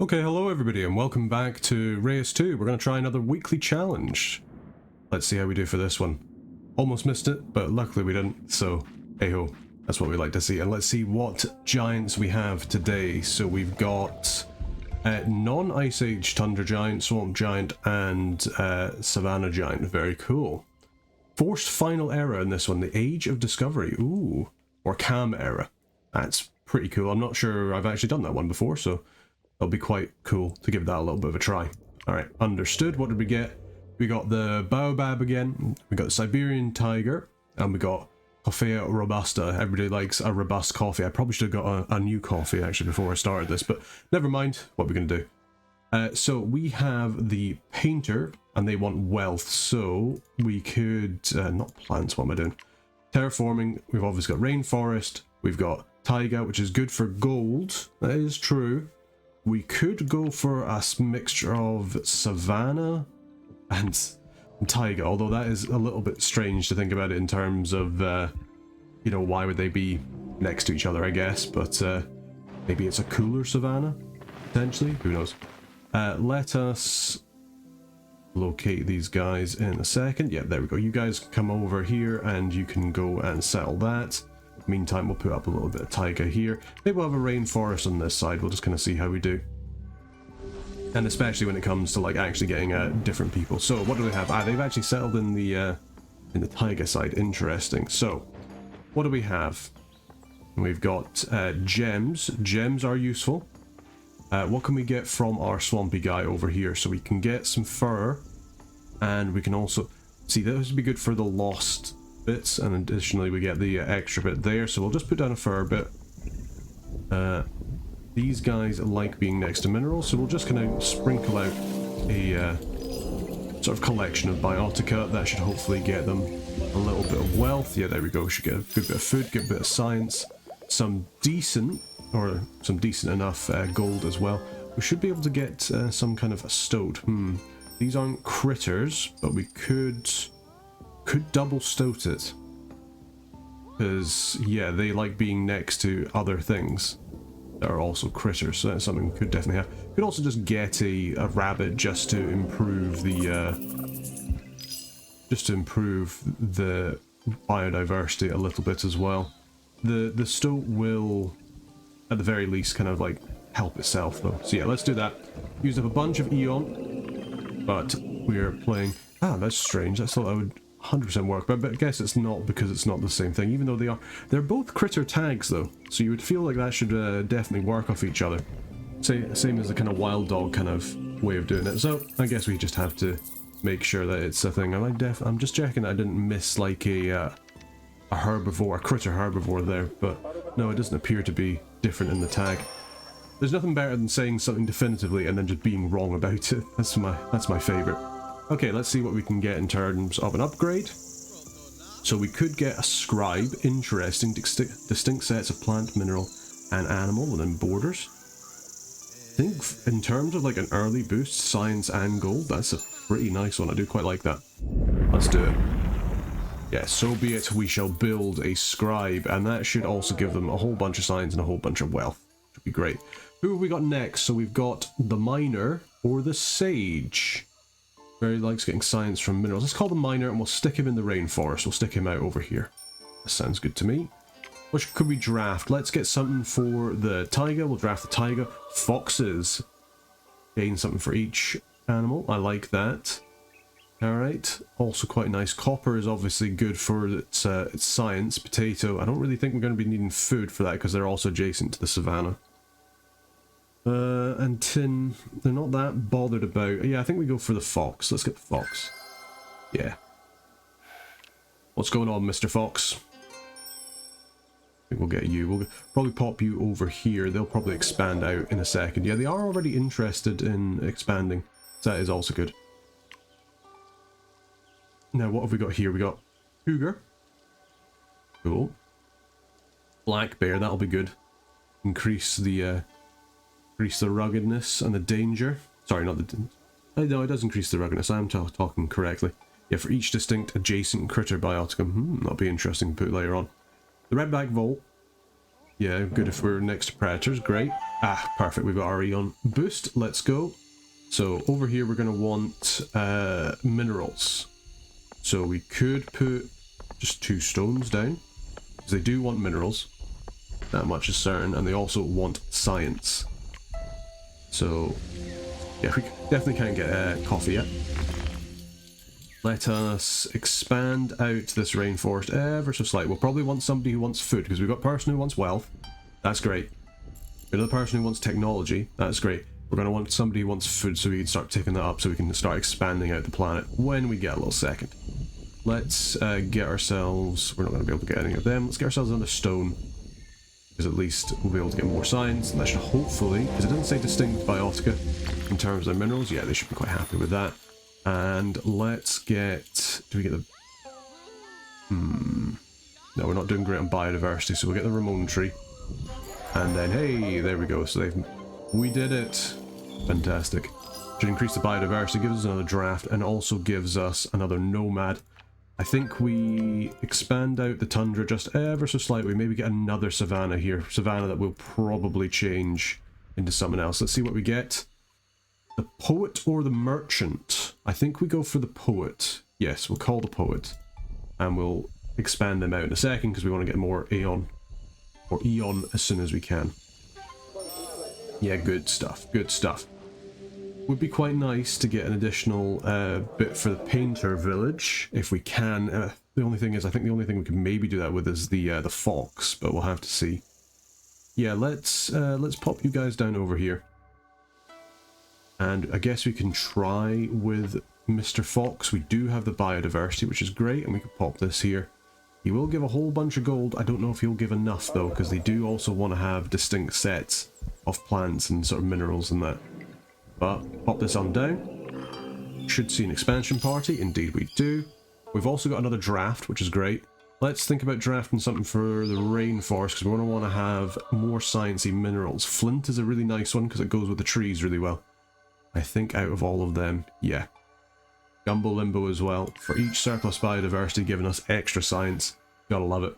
Okay, hello everybody and welcome back to Reus 2. We're going to try another weekly challenge. Let's see how we do for this one. Almost missed it, but luckily we didn't, so hey-ho, that's what we like to see. And let's see what giants we have today. So we've got non-Ice Age Tundra Giant, Swamp Giant, and Savannah Giant. Very cool. Forced Final Era in this one, the Age of Discovery. Ooh, or Cam Era. That's pretty cool. I'm not sure I've actually done that one before, so it'll be quite cool to give that a little bit of a try. Alright, understood. What did we get? We got the baobab again, we got the Siberian tiger, and we got Coffea robusta. Everybody likes a robust coffee. I probably should have got a new coffee actually before I started this, but never mind. What we're going to do. So we have the painter, and they want wealth, so we could... not plants, what am I doing? Terraforming, we've obviously got rainforest, we've got taiga, which is good for gold. That is true. We could go for a mixture of savanna and taiga, although that is a little bit strange to think about it in terms of, you know, why would they be next to each other, I guess, but maybe it's a cooler savanna, potentially, who knows. Let us locate these guys in a second. Yeah, there we go. You guys come over here and you can go and settle that. Meantime, we'll put up a little bit of taiga here. Maybe we'll have a rainforest on this side. We'll just kind of see how we do. And especially when it comes to like actually getting different people. So what do we have? They've actually settled in the taiga side. Interesting. So what do we have? We've got gems. Gems are useful. What can we get from our swampy guy over here? So we can get some fur, and we can also see this would be good for the lost bits, and additionally we get the extra bit there, so we'll just put down a fur bit. These guys like being next to minerals, so we'll just kind of sprinkle out a sort of collection of biotica. That should hopefully get them a little bit of wealth. Yeah, there we go. We should get a good bit of food, get a bit of science, some decent enough gold as well. We should be able to get some kind of a stoat. These aren't critters, but we could double stoat it, because yeah, they like being next to other things that are also critters, so that's something we could definitely have. We could also just get a rabbit just to improve the biodiversity a little bit as well. The stoat will at the very least kind of like help itself though, so yeah, let's do that. Used up a bunch of eon, but we're playing... that's strange. I thought that would 100% work, but I guess it's not, because it's not the same thing, even though they're both critter tags though, so you would feel like that should definitely work off each other. Same as the kind of wild dog kind of way of doing it, so I guess we just have to make sure that it's a thing. I'm just checking that I didn't miss like a herbivore, a critter herbivore there, but no, it doesn't appear to be different in the tag. There's nothing better than saying something definitively and then just being wrong about it. That's my favorite. Okay, let's see what we can get in terms of an upgrade. So we could get a scribe. Interesting. Distinct sets of plant, mineral, and animal within borders. I think in terms of like an early boost, science and gold, that's a pretty nice one. I do quite like that. Let's do it. Yeah, so be it. We shall build a scribe, and that should also give them a whole bunch of science and a whole bunch of wealth. Should be great. Who have we got next? So we've got the miner or the sage. Very likes getting science from minerals. Let's call the miner, and we'll stick him in the rainforest. We'll stick him out over here. That sounds good to me. What could we draft? Let's get something for the taiga. We'll draft the taiga. Foxes. Gain something for each animal. I like that. Alright. Also quite nice. Copper is obviously good for its science. Potato. I don't really think we're going to be needing food for that, because they're also adjacent to the savannah. And tin, they're not that bothered about. Yeah, I think we go for the fox. Let's get the fox. Yeah. What's going on, Mr. Fox? I think we'll get you. We'll probably pop you over here. They'll probably expand out in a second. Yeah, they are already interested in expanding. So that is also good. Now, what have we got here? We got cougar. Cool. Black bear, that'll be good. Increase the ruggedness and the danger. Sorry, not the... No, it does increase the ruggedness. I'm talking correctly. Yeah, for each distinct adjacent critter bioticum. That'll be interesting to put later on. The redback vole. Yeah, good if we're next to predators. Great. Ah, perfect. We've got our Eon boost. Let's go. So over here we're going to want minerals. So we could put just 2 stones down, because they do want minerals. That much is certain, and they also want science. So yeah, we definitely can't get coffee yet. Let us expand out this rainforest ever so slightly. We'll probably want somebody who wants food, because we've got a person who wants wealth. That's great. Another person who wants technology. That's great. We're going to want somebody who wants food, so we can start taking that up, so we can start expanding out the planet when we get a little second. Let's get ourselves... We're not going to be able to get any of them. Let's get ourselves another stone, because at least we'll be able to get more science, and that should hopefully... Because it doesn't say distinct biotica in terms of minerals. Yeah, they should be quite happy with that. And let's get... Do we get the... No, we're not doing great on biodiversity, so we'll get the Ramon tree. And then, hey, there we go. So they've... We did it. Fantastic. Should increase the biodiversity, gives us another draft, and also gives us another nomad. I think we expand out the tundra just ever so slightly. Maybe get another savanna here. Savanna that will probably change into something else. Let's see what we get. The poet or the merchant? I think we go for the poet. Yes, we'll call the poet. And we'll expand them out in a second, because we want to get more Aeon. Or Eon as soon as we can. Yeah, good stuff. Good stuff. Would be quite nice to get an additional bit for the painter village, if we can. The only thing is, I think the only thing we can maybe do that with is the fox, but we'll have to see. Yeah, let's pop you guys down over here. And I guess we can try with Mr. Fox. We do have the biodiversity, which is great, and we can pop this here. He will give a whole bunch of gold. I don't know if he'll give enough, though, because they do also want to have distinct sets of plants and sort of minerals and that. But pop this on down. Should see an expansion party. Indeed we do. We've also got another draft, which is great. Let's think about drafting something for the rainforest, because we're going to want to have more sciencey minerals. Flint is a really nice one, because it goes with the trees really well. I think out of all of them, yeah. Gumbo Limbo as well, for each surplus biodiversity giving us extra science. Gotta love it.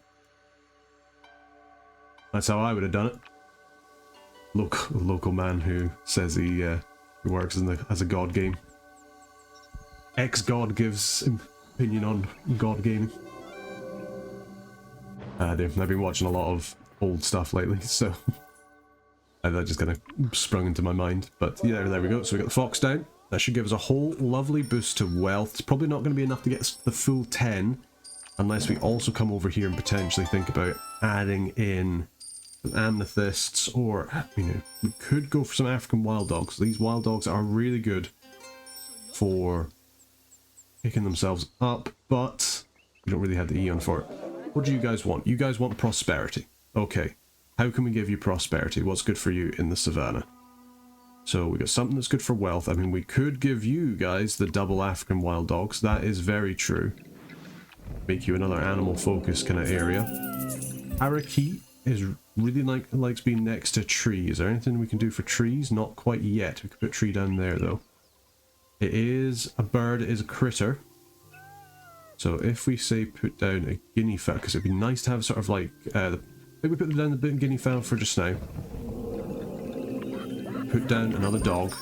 That's how I would have done it. Local man who says he works as a god game. Ex-god gives opinion on god gaming. I've been watching a lot of old stuff lately, so that just kind of sprung into my mind. But yeah, there we go. So we got the fox down. That should give us a whole lovely boost to wealth. It's probably not going to be enough to get the full 10, unless we also come over here and potentially think about adding in some amethysts, or, you know, we could go for some African wild dogs. These wild dogs are really good for picking themselves up, but we don't really have the Eon for it. What do you guys want? You guys want prosperity. Okay. How can we give you prosperity? What's good for you in the savannah? So we got something that's good for wealth. I mean, we could give you guys the double African wild dogs. That is very true. Make you another animal focused kind of area. Parakeet is really likes being next to trees. Is there anything we can do for trees? Not quite yet. We could put a tree down there though. It is a bird. It is a critter. So if we say put down a guinea fowl, because it'd be nice to have sort of like maybe we put down the guinea fowl for just now. Put down another dog.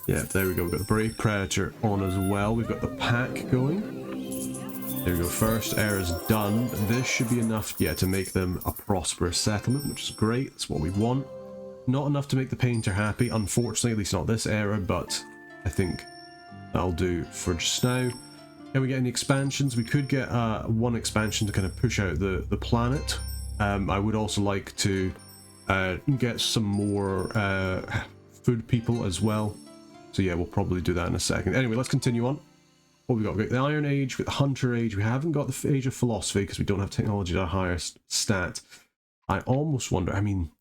Yeah, there we go. We've got the brave predator on as well. We've got the pack going. There we go. First era's done. This should be enough, yeah, to make them a prosperous settlement, which is great. That's what we want. Not enough to make the painter happy, unfortunately, at least not this era, but I think that'll do for just now. Can we get any expansions? We could get one expansion to kind of push out the planet. I would also like to get some more food people as well. So yeah, we'll probably do that in a second. Anyway, let's continue on. What we got? We've got the Iron Age, we've got the Hunter Age. We haven't got the Age of Philosophy because we don't have technology at our highest stat. I almost wonder, I mean,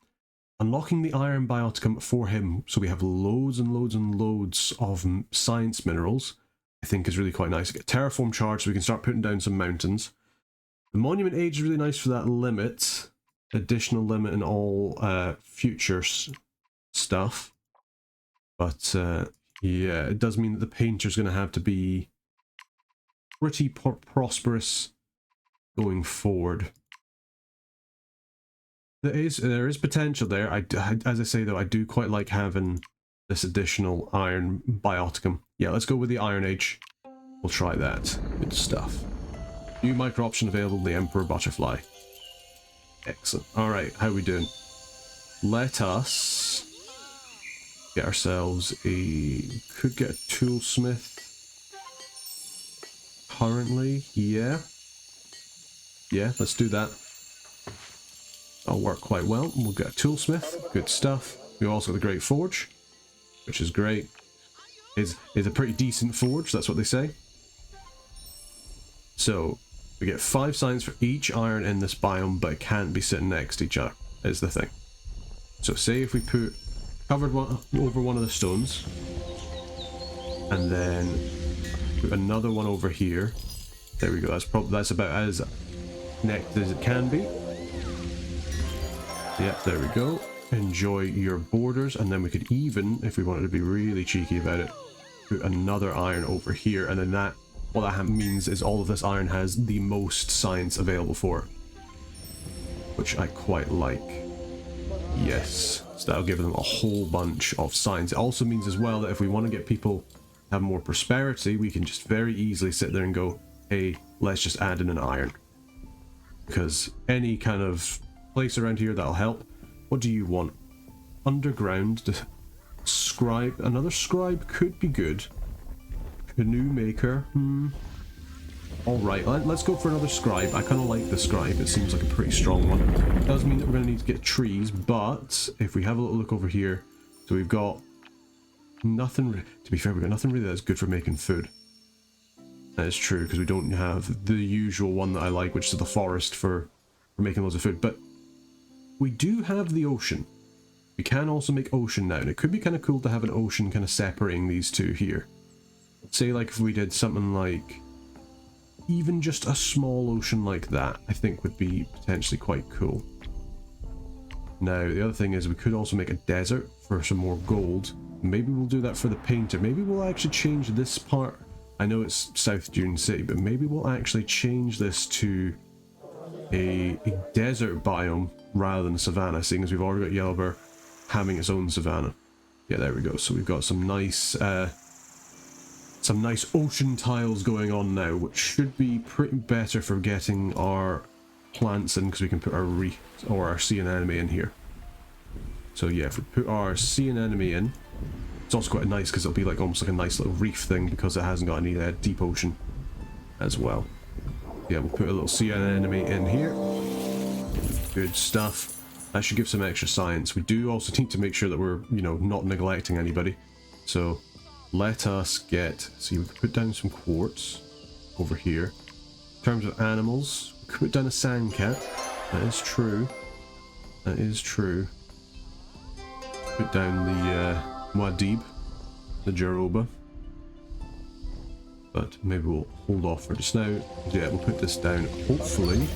unlocking the Iron Bioticum for him, so we have loads and loads and loads of science minerals, I think is really quite nice. Get Terraform charge so we can start putting down some mountains. The Monument Age is really nice for that limit. Additional limit in all future stuff. But yeah, it does mean that the painter's going to have to be pretty prosperous going forward. There is potential there. As I say though, I do quite like having this additional iron bioticum. Yeah, let's go with the Iron Age. We'll try that. Good stuff. New micro option available, the Emperor Butterfly. Excellent. Alright, how we doing? Let us get ourselves a... Could get a toolsmith. Currently, yeah. Yeah, let's do that. That'll work quite well. We'll get a toolsmith. Good stuff. We also got the Great Forge, which is great. Is a pretty decent forge, that's what they say. So, we get 5 science for each iron in this biome, but it can't be sitting next to each other, is the thing. So say if we put covered one over one of the stones, and then put another one over here. There we go, that's about as connected as it can be. Yep, there we go. Enjoy your borders, and then we could even, if we wanted to be really cheeky about it, put another iron over here, and then that, what that means is all of this iron has the most science available for it, which I quite like. Yes, so that'll give them a whole bunch of science. It also means as well that if we want to get people to have more prosperity, we can just very easily sit there and go, hey, let's just add in an iron. Because any kind of place around here that'll help. What do you want? Underground, scribe. Another scribe could be good. Canoe maker. Alright, let's go for another scribe. I kind of like the scribe. It seems like a pretty strong one. It does mean that we're going to need to get trees, but if we have a little look over here, so we've got nothing, to be fair, we've got nothing really that's good for making food. That is true, because we don't have the usual one that I like, which is the forest for making loads of food, but we do have the ocean. We can also make ocean now, and it could be kind of cool to have an ocean kind of separating these two here. Say like if we did something like even just a small ocean like that, I think would be potentially quite cool. Now the other thing is we could also make a desert for some more gold. Maybe we'll do that for the painter. Maybe we'll actually change this part. I know it's South Dune City, but maybe we'll actually change this to a desert biome rather than a savanna, seeing as we've already got Yellowbur having its own savanna. Yeah, there we go. So we've got some nice ocean tiles going on now, which should be pretty better for getting our plants in, because we can put our reef or our sea anemone in here. So yeah, if we put our sea anemone in, it's also quite nice because it'll be like almost like a nice little reef thing because it hasn't got any deep ocean as well. Yeah, we'll put a little sea anemone in here. Good stuff. That should give some extra science. We do also need to make sure that we're, you know, not neglecting anybody. So let us get, see, we could put down some quartz over here. In terms of animals, we could put down a sand cat. That is true. That is true. Put down the Muad'Dib, the Jaroba. But maybe we'll hold off for just now. Yeah, we'll put this down. Hopefully,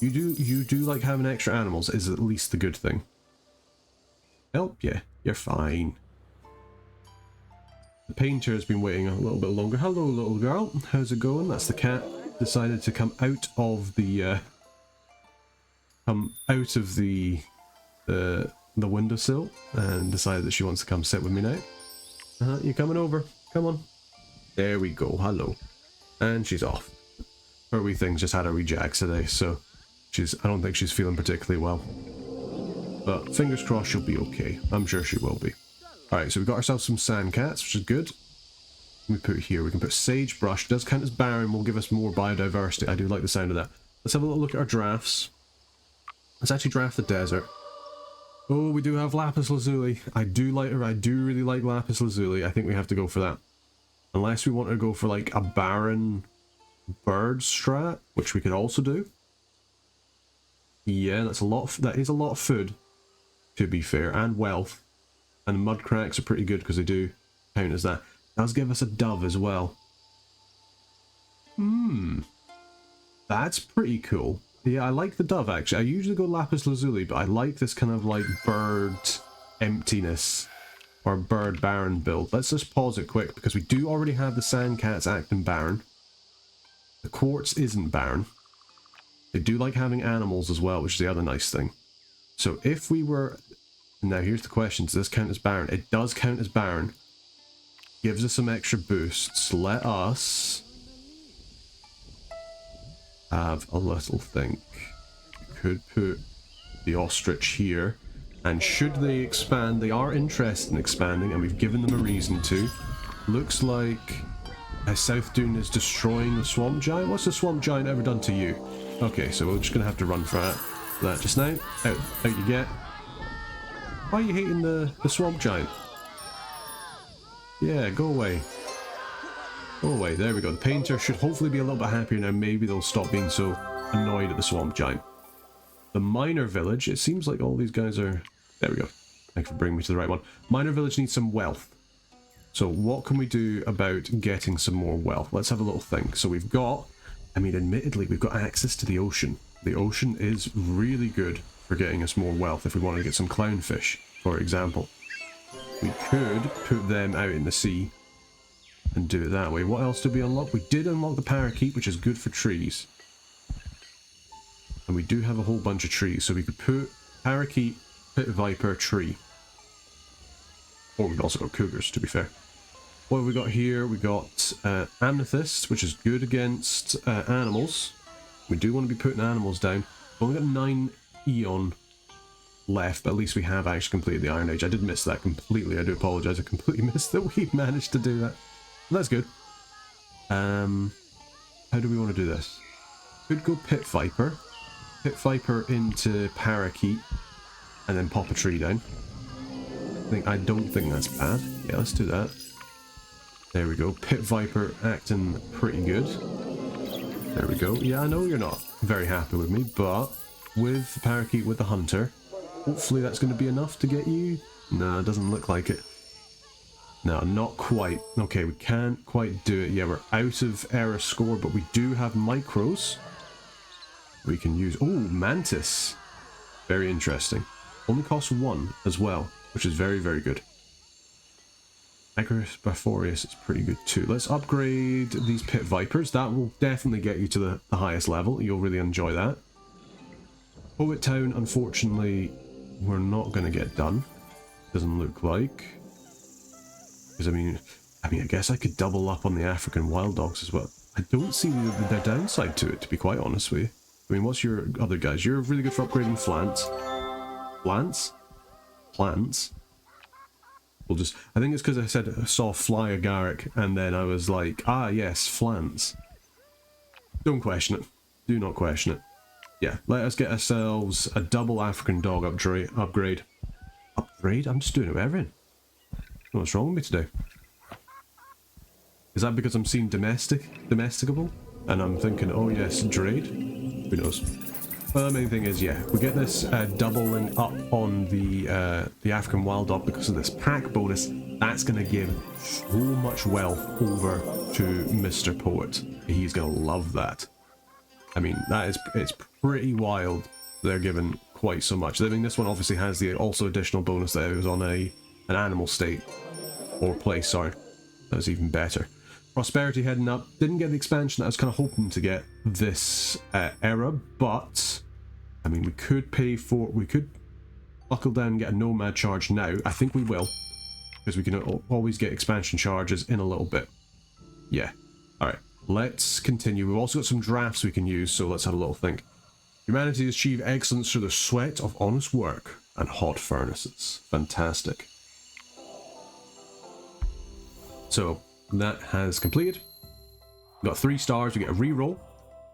you do like having extra animals is at least the good thing. Help? Yeah, you're fine. The painter has been waiting a little bit longer. Hello, little girl. How's it going? That's the cat. Decided to come out of the windowsill and decided that she wants to come sit with me now. You coming over? Come on. There we go. Hello. And she's off. Her wee thing's just had a wee jags today, so I don't think she's feeling particularly well. But fingers crossed she'll be okay. I'm sure she will be. Alright, so we've got ourselves some sand cats, which is good. We put here, we can put sagebrush. It does count as barren, will give us more biodiversity. I do like the sound of that. Let's have a little look at our drafts. Let's actually draft the desert. Oh, we do have lapis lazuli. I do really like lapis lazuli. I think we have to go for that. Unless we want to go for like a barren bird strat, which we could also do. Yeah, that is a lot of food, to be fair, and wealth. And mud cracks are pretty good because they do count as that. Does give us a dove as well. That's pretty cool. Yeah, I like the dove actually. I usually go lapis lazuli, but I like this kind of like bird emptiness or bird barren build. Let's just pause it quick because we do already have the sand cats acting barren. The quartz isn't barren. They do like having animals as well, which is the other nice thing. So if we were... Now here's the question, does this count as Baron? It does count as Baron. Gives us some extra boosts. Let us have a little think. We could put the ostrich here. And should they expand, they are interested in expanding, and we've given them a reason to. Looks like South Dune is destroying the swamp giant. What's the swamp giant ever done to you? Okay, so we're just going to have to run for that just now. Out you get. Why are you hating the swamp giant? Yeah, go away. Go away. There we go. The painter should hopefully be a little bit happier now. Maybe they'll stop being so annoyed at the swamp giant. The miner village, it seems like all these guys are... There we go. Thanks for bringing me to the right one. Miner village needs some wealth. So what can we do about getting some more wealth? Let's have a little think. So we've got... I mean, admittedly, we've got access to the ocean. The ocean is really good for getting us more wealth if we want to get some clownfish, for example. We could put them out in the sea and do it that way. What else did we unlock? We did unlock the parakeet, which is good for trees. And we do have a whole bunch of trees, so we could put parakeet, pit viper, tree. Or we've also got cougars, to be fair. What have we got here? We got amethyst, which is good against animals. We do want to be putting animals down. We've only got 9 eon left, but at least we have actually completed the Iron Age. I did miss that completely. I do apologise. I completely missed that we managed to do that. That's good. How do we want to do this? Could go pit viper. Pit viper into parakeet, and then pop a tree down. I don't think that's bad. Yeah, let's do that. There we go. Pit viper acting pretty good. There we go. Yeah, I know you're not very happy with me, but with the parakeet, with the hunter, hopefully that's going to be enough to get you. No, it doesn't look like it. No, not quite. Okay, we can't quite do it. Yeah, we're out of error score, but we do have micros. We can use... Oh, mantis. Very interesting. Only costs 1 as well, which is very, very good. Acrosporius is pretty good too. Let's upgrade these pit vipers. That will definitely get you to the highest level. You'll really enjoy that. Poet Town, unfortunately, we're not going to get done. Doesn't look like. Because, I mean, I guess I could double up on the African wild dogs as well. I don't see the downside to it, to be quite honest with you. I mean, what's your other guys? You're really good for upgrading plants. Plants? We'll just... I think it's because I said I saw fly agaric, and then I was like, ah, yes, flants. Don't question it. Do not question it. Yeah, let us get ourselves a double African dog upgrade. Upgrade? I'm just doing it with everything. What's wrong with me today? Is that because I'm seeing domesticable? And I'm thinking, oh yes, Drade? Who knows? Well, the main thing is, yeah, we get this doubling up on the African wild dog because of this pack bonus. That's going to give so much wealth over to Mr. Poet. He's going to love that. I mean, it's pretty wild. They're given quite so much. I mean, this one obviously has the also additional bonus that it was on an animal state or place. Sorry, that was even better. Prosperity heading up. Didn't get the expansion that I was kind of hoping to get this era, but I mean, we could buckle down and get a nomad charge now. I think we will, because we can always get expansion charges in a little bit. Yeah. All right. Let's continue. We've also got some drafts we can use, so let's have a little think. Humanity has achieved excellence through the sweat of honest work and hot furnaces. Fantastic. So that has completed. We've got 3 stars. We get a reroll.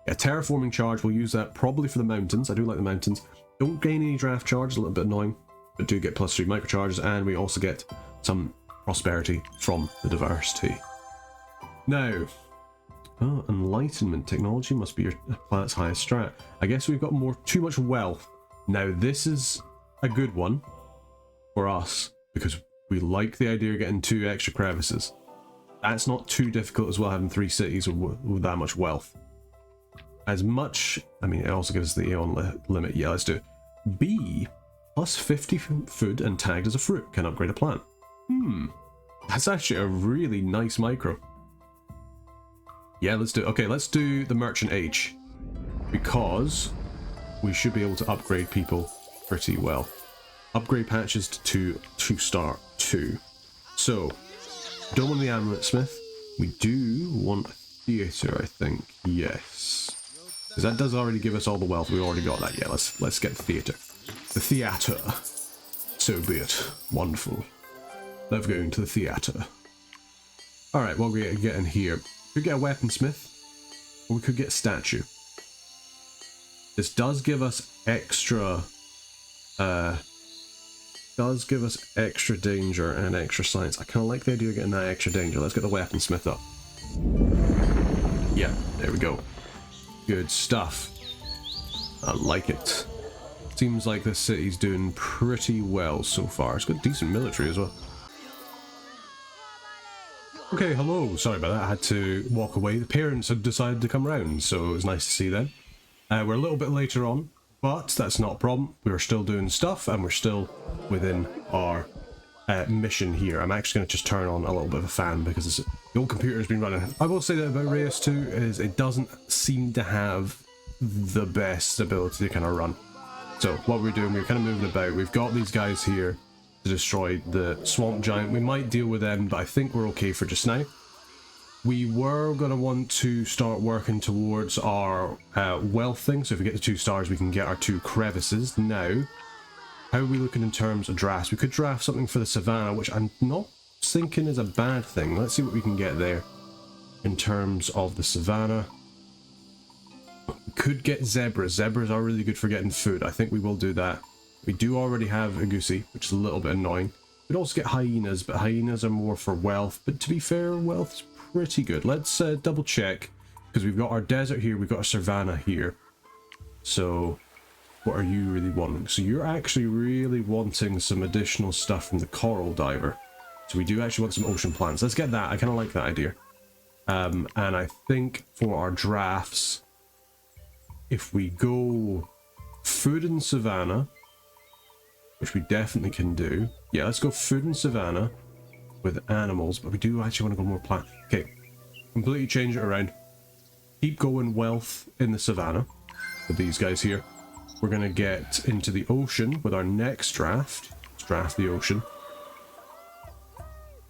A terraforming charge. We'll use that probably for the mountains. I do like the mountains. Don't gain any draft charge. A little bit annoying, but do get +3 microcharges, and we also get some prosperity from the diversity. Now, enlightenment technology must be your planet's highest strat. I guess we've got too much wealth. Now, this is a good one for us because we like the idea of getting 2 extra crevices. That's not too difficult as well, having 3 cities with that much wealth. As much, I mean, it also gives us the Aeon limit. Yeah, let's do it. B, +50 food and tagged as a fruit. Can upgrade a plant. That's actually a really nice micro. Yeah, let's do it. Okay, let's do the Merchant Age, because we should be able to upgrade people pretty well. Upgrade patches to 2-star 2. So, don't want the amulet smith. We do want a theatre, I think. Yes. Because that does already give us all the wealth. We already got that. Yeah, let's get the theatre. The theatre. So be it. Wonderful. Love going to the theatre. Alright, what we get in here? We could get a weaponsmith, or we could get a statue. This does give us extra danger and extra science. I kind of like the idea of getting that extra danger. Let's get the weaponsmith up. Yeah, there we go. Good stuff. I like it. Seems like this city's doing pretty well so far. It's got decent military as well. Okay, hello. Sorry about that. I had to walk away. The parents had decided to come round, so it was nice to see them. We're a little bit later on, but that's not a problem. We're still doing stuff, and we're still within our mission here. I'm actually going to just turn on a little bit of a fan because the old computer has been running. I will say that about Reus 2 is it doesn't seem to have the best ability to kind of run. So what we're doing, we're kind of moving about. We've got these guys here to destroy the swamp giant. We might deal with them, but I think we're okay for just now. We were going to want to start working towards our wealth thing. So if we get the 2 stars, we can get our 2 crevices. Now, how are we looking in terms of drafts? We could draft something for the savannah, which I'm not thinking is a bad thing. Let's see what we can get there in terms of the savannah. We could get zebras. Zebras are really good for getting food. I think we will do that. We do already have a goosey, which is a little bit annoying. We'd also get hyenas, but hyenas are more for wealth. But to be fair, wealth's pretty good. Let's double check, because we've got our desert here, we've got our savannah here. So, what are you really wanting? So you're actually really wanting some additional stuff from the coral diver. So we do actually want some ocean plants. Let's get that. I kind of like that idea. And I think for our drafts, if we go food and savannah, which we definitely can do. Yeah, let's go food and savannah with animals, but we do actually want to go more plant. Okay, completely change it around. Keep going wealth in the savannah with these guys here. We're going to get into the ocean with our next draft. Let's draft the ocean.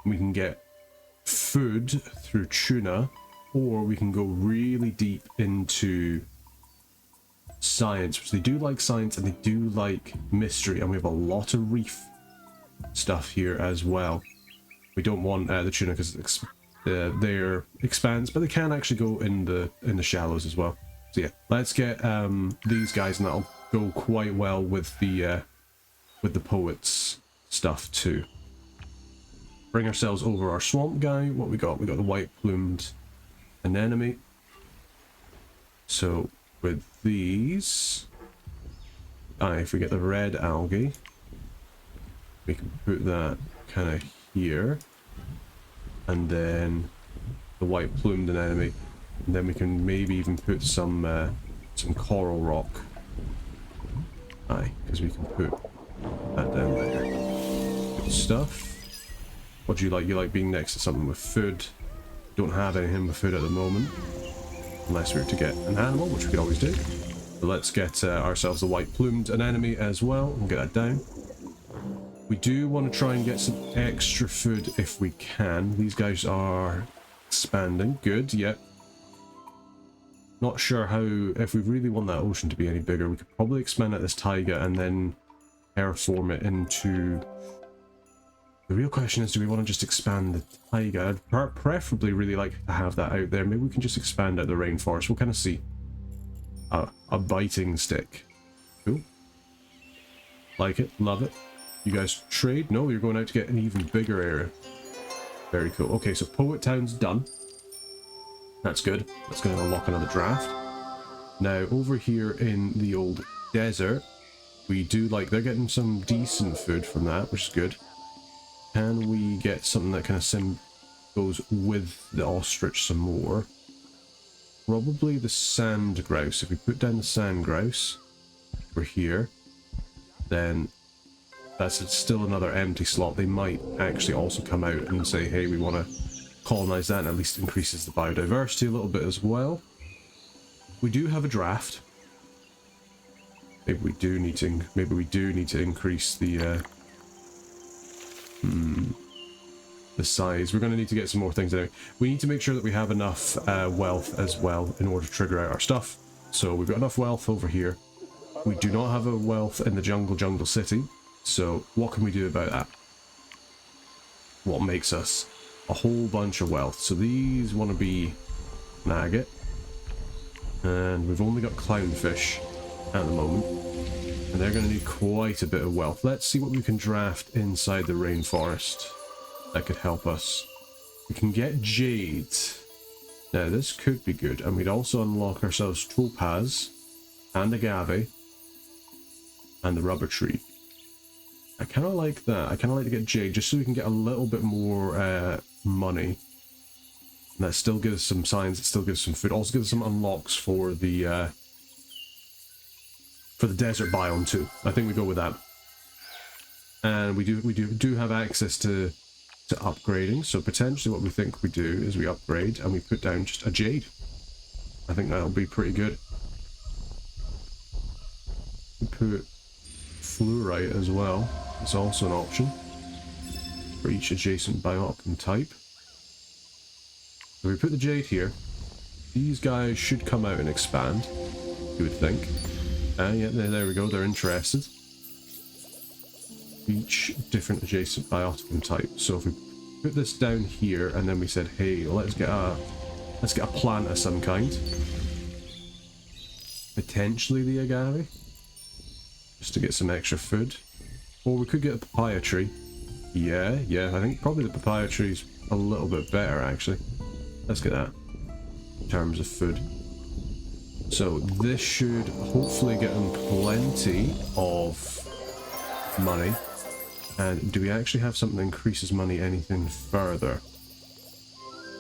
We can get food through tuna, or we can go really deep into science, which they do like science and they do like mystery, and we have a lot of reef stuff here as well. We don't want the tuna because they're expands, but they can actually go in the shallows as well. So yeah, let's get these guys, and that'll go quite well with the poets stuff too. Bring ourselves over our swamp guy. What we got? We got the white plumed anemone. So with these, if we get the red algae, we can put that kind of here, and then the white plumed anemone, and then we can maybe even put some coral rock. Because we can put that down there. Good stuff. What do you like? You like being next to something with food. Don't have anything with food at the moment, unless we were to get an animal, which we could always do. So let's get ourselves a white plumed anemone as well, and get that down. We do want to try and get some extra food if we can. These guys are expanding. Good, yep. Not sure how, if we really want that ocean to be any bigger, we could probably expand out this taiga and then terraform it into... The real question is, do we want to just expand the taiga? I'd preferably really like to have that out there. Maybe we can just expand out the rainforest. We'll kind of see. A biting stick. Cool. Like it. Love it. You guys trade? No, you're going out to get an even bigger area. Very cool. Okay, so Poet Town's done. That's good. That's going to unlock another draft. Now, over here in the old desert, we do like... They're getting some decent food from that, which is good. Can we get something that kind of goes with the ostrich some more? Probably the sand grouse. If we put down the sand grouse over here, then that's still another empty slot. They might actually also come out and say, hey, we want to colonize that, and at least increases the biodiversity a little bit as well. We do have a draft. Maybe we do need to increase the size. We're going to need to get some more things anyway. We need to make sure that we have enough wealth as well in order to trigger out our stuff. So we've got enough wealth over here. We do not have a wealth in the jungle city. So what can we do about that? What makes us a whole bunch of wealth? So these want to be an agate. And we've only got clownfish at the moment. And they're going to need quite a bit of wealth. Let's see what we can draft inside the rainforest. That could help us. We can get jade. Now this could be good, and we'd also unlock ourselves topaz and agave and the rubber tree. I kind of like that. I kind of like to get jade just so we can get a little bit more money. And that still gives us some science. It still gives us some food. Also gives us some unlocks for the desert biome too. I think we go with that. And we do have access to upgrading, so potentially what we think we do is we upgrade and we put down just a jade. I think that'll be pretty good. We put fluorite as well. It's also an option for each adjacent biome type. So we put the jade here. These guys should come out and expand, you would think. Yeah, there we go, they're interested. Each different adjacent biotum type. So if we put this down here and then we said, hey, let's get a plant of some kind. Potentially the agave, just to get some extra food. Or we could get a papaya tree. Yeah, I think probably the papaya tree's a little bit better actually. Let's get that in terms of food. So this should hopefully get them plenty of money. And do we actually have something that increases money anything further?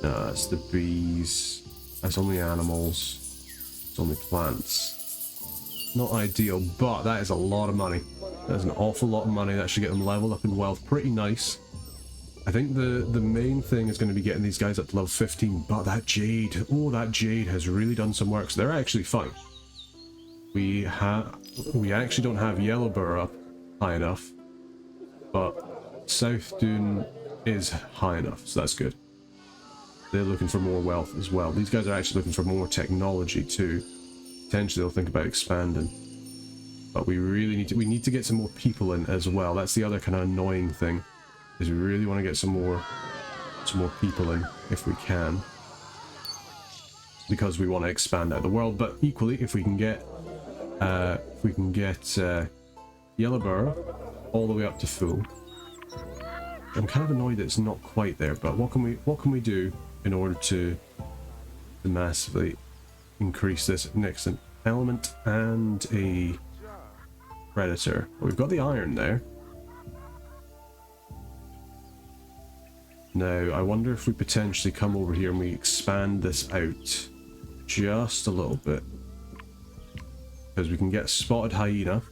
No, that's the bees. That's only animals. It's only plants. Not ideal, but that is a lot of money. That's an awful lot of money. That should get them leveled up in wealth pretty nice. I think the main thing is going to be getting these guys up to level 15, but that jade, oh, that jade has really done some work. So they're actually fine. We actually don't have Yellowbur up high enough. But South Dune is high enough, so that's good. They're looking for more wealth as well. These guys are actually looking for more technology too. Potentially they'll think about expanding. But we really need to get some more people in as well. That's the other kind of annoying thing, is we really want to get some more people in if we can. Because we want to expand out the world, but equally if we can get Yellowbur all the way up to full. I'm kind of annoyed that it's not quite there, but what can we do in order to massively increase this? Next, an element and a predator. Well, we've got the iron there. Now, I wonder if we potentially come over here and we expand this out just a little bit. Because we can get spotted hyena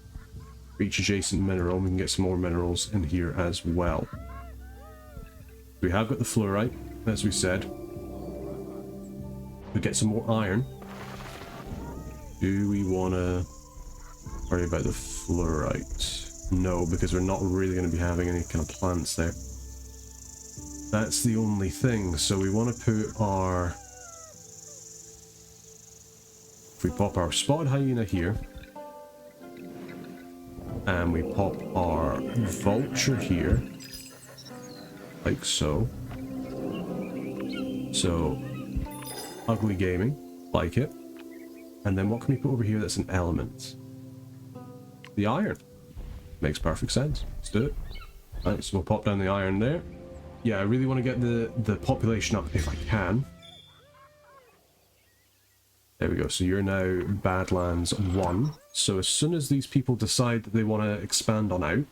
for each adjacent mineral, and we can get some more minerals in here as well. We have got the fluorite, as we said. We get some more iron. Do we want to worry about the fluorite? No, because we're not really going to be having any kind of plants there. That's the only thing. So we want to put our... If we pop our spotted hyena here, and we pop our vulture here, like so. So, ugly gaming, like it. And then what can we put over here that's an element? The iron. Makes perfect sense. Let's do it. Right, so we'll pop down the iron there. Yeah, I really want to get the population up if I can. There we go. So you're now Badlands 1. So as soon as these people decide that they want to expand on out,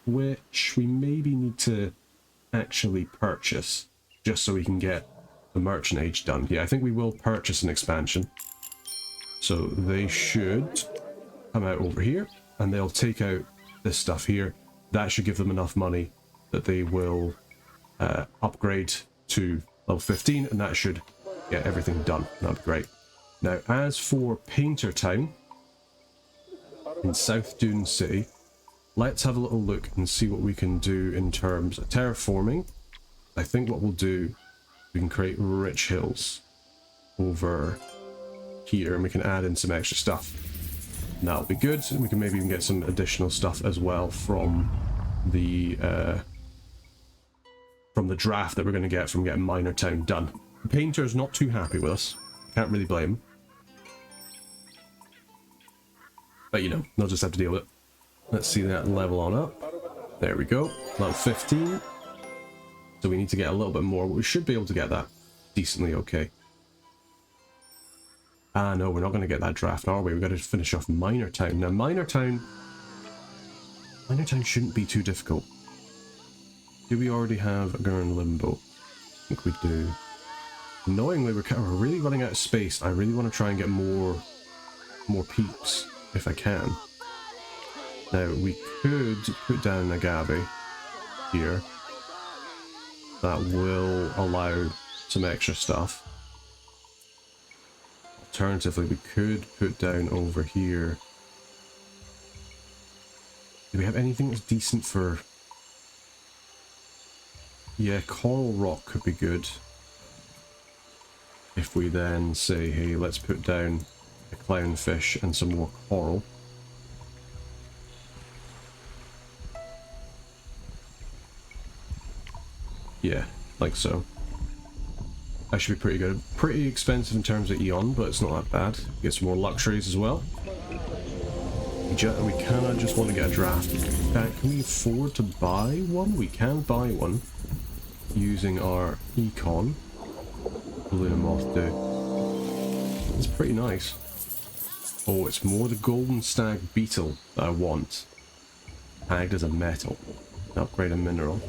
which we maybe need to actually purchase, just so we can get the merchant age done. Yeah, I think we will purchase an expansion. So they should come out over here, and they'll take out this stuff here. That should give them enough money that they will upgrade to level 15, and that should get everything done. That'd be great. Now, as for Painter Town, in South Dune City. Let's have a little look and see what we can do in terms of terraforming. I think what we'll do, we can create rich hills over here, and we can add in some extra stuff. And that'll be good, and we can maybe even get some additional stuff as well from the draft that we're going to get from getting Minor Town done. The painter's not too happy with us. Can't really blame him. But you know, they'll just have to deal with it. Let's see that level on up. There we go. Level 15. So we need to get a little bit more, but we should be able to get that decently okay. Ah, no, we're not going to get that draft, are we? We've got to finish off Minor Town. Now, Minor Town shouldn't be too difficult. Do we already have a Gurn Limbo? I think we do. Annoyingly, we're really running out of space. I really want to try and get more peeps, if I can. Now, we could put down an agave here. That will allow some extra stuff. Alternatively, we could put down over here. Do we have anything that's decent for... Yeah, coral rock could be good. If we then say, hey, let's put down a clownfish and some more coral. Yeah, like so. That should be pretty good. Pretty expensive in terms of Eon, but it's not that bad. Get some more luxuries as well. We cannot just want to get a draft. Can we afford to buy one? We can buy one using our Econ. Luna Moth do. It's pretty nice. Oh, it's more the golden stag beetle that I want. Tagged as a metal. Upgrade a mineral.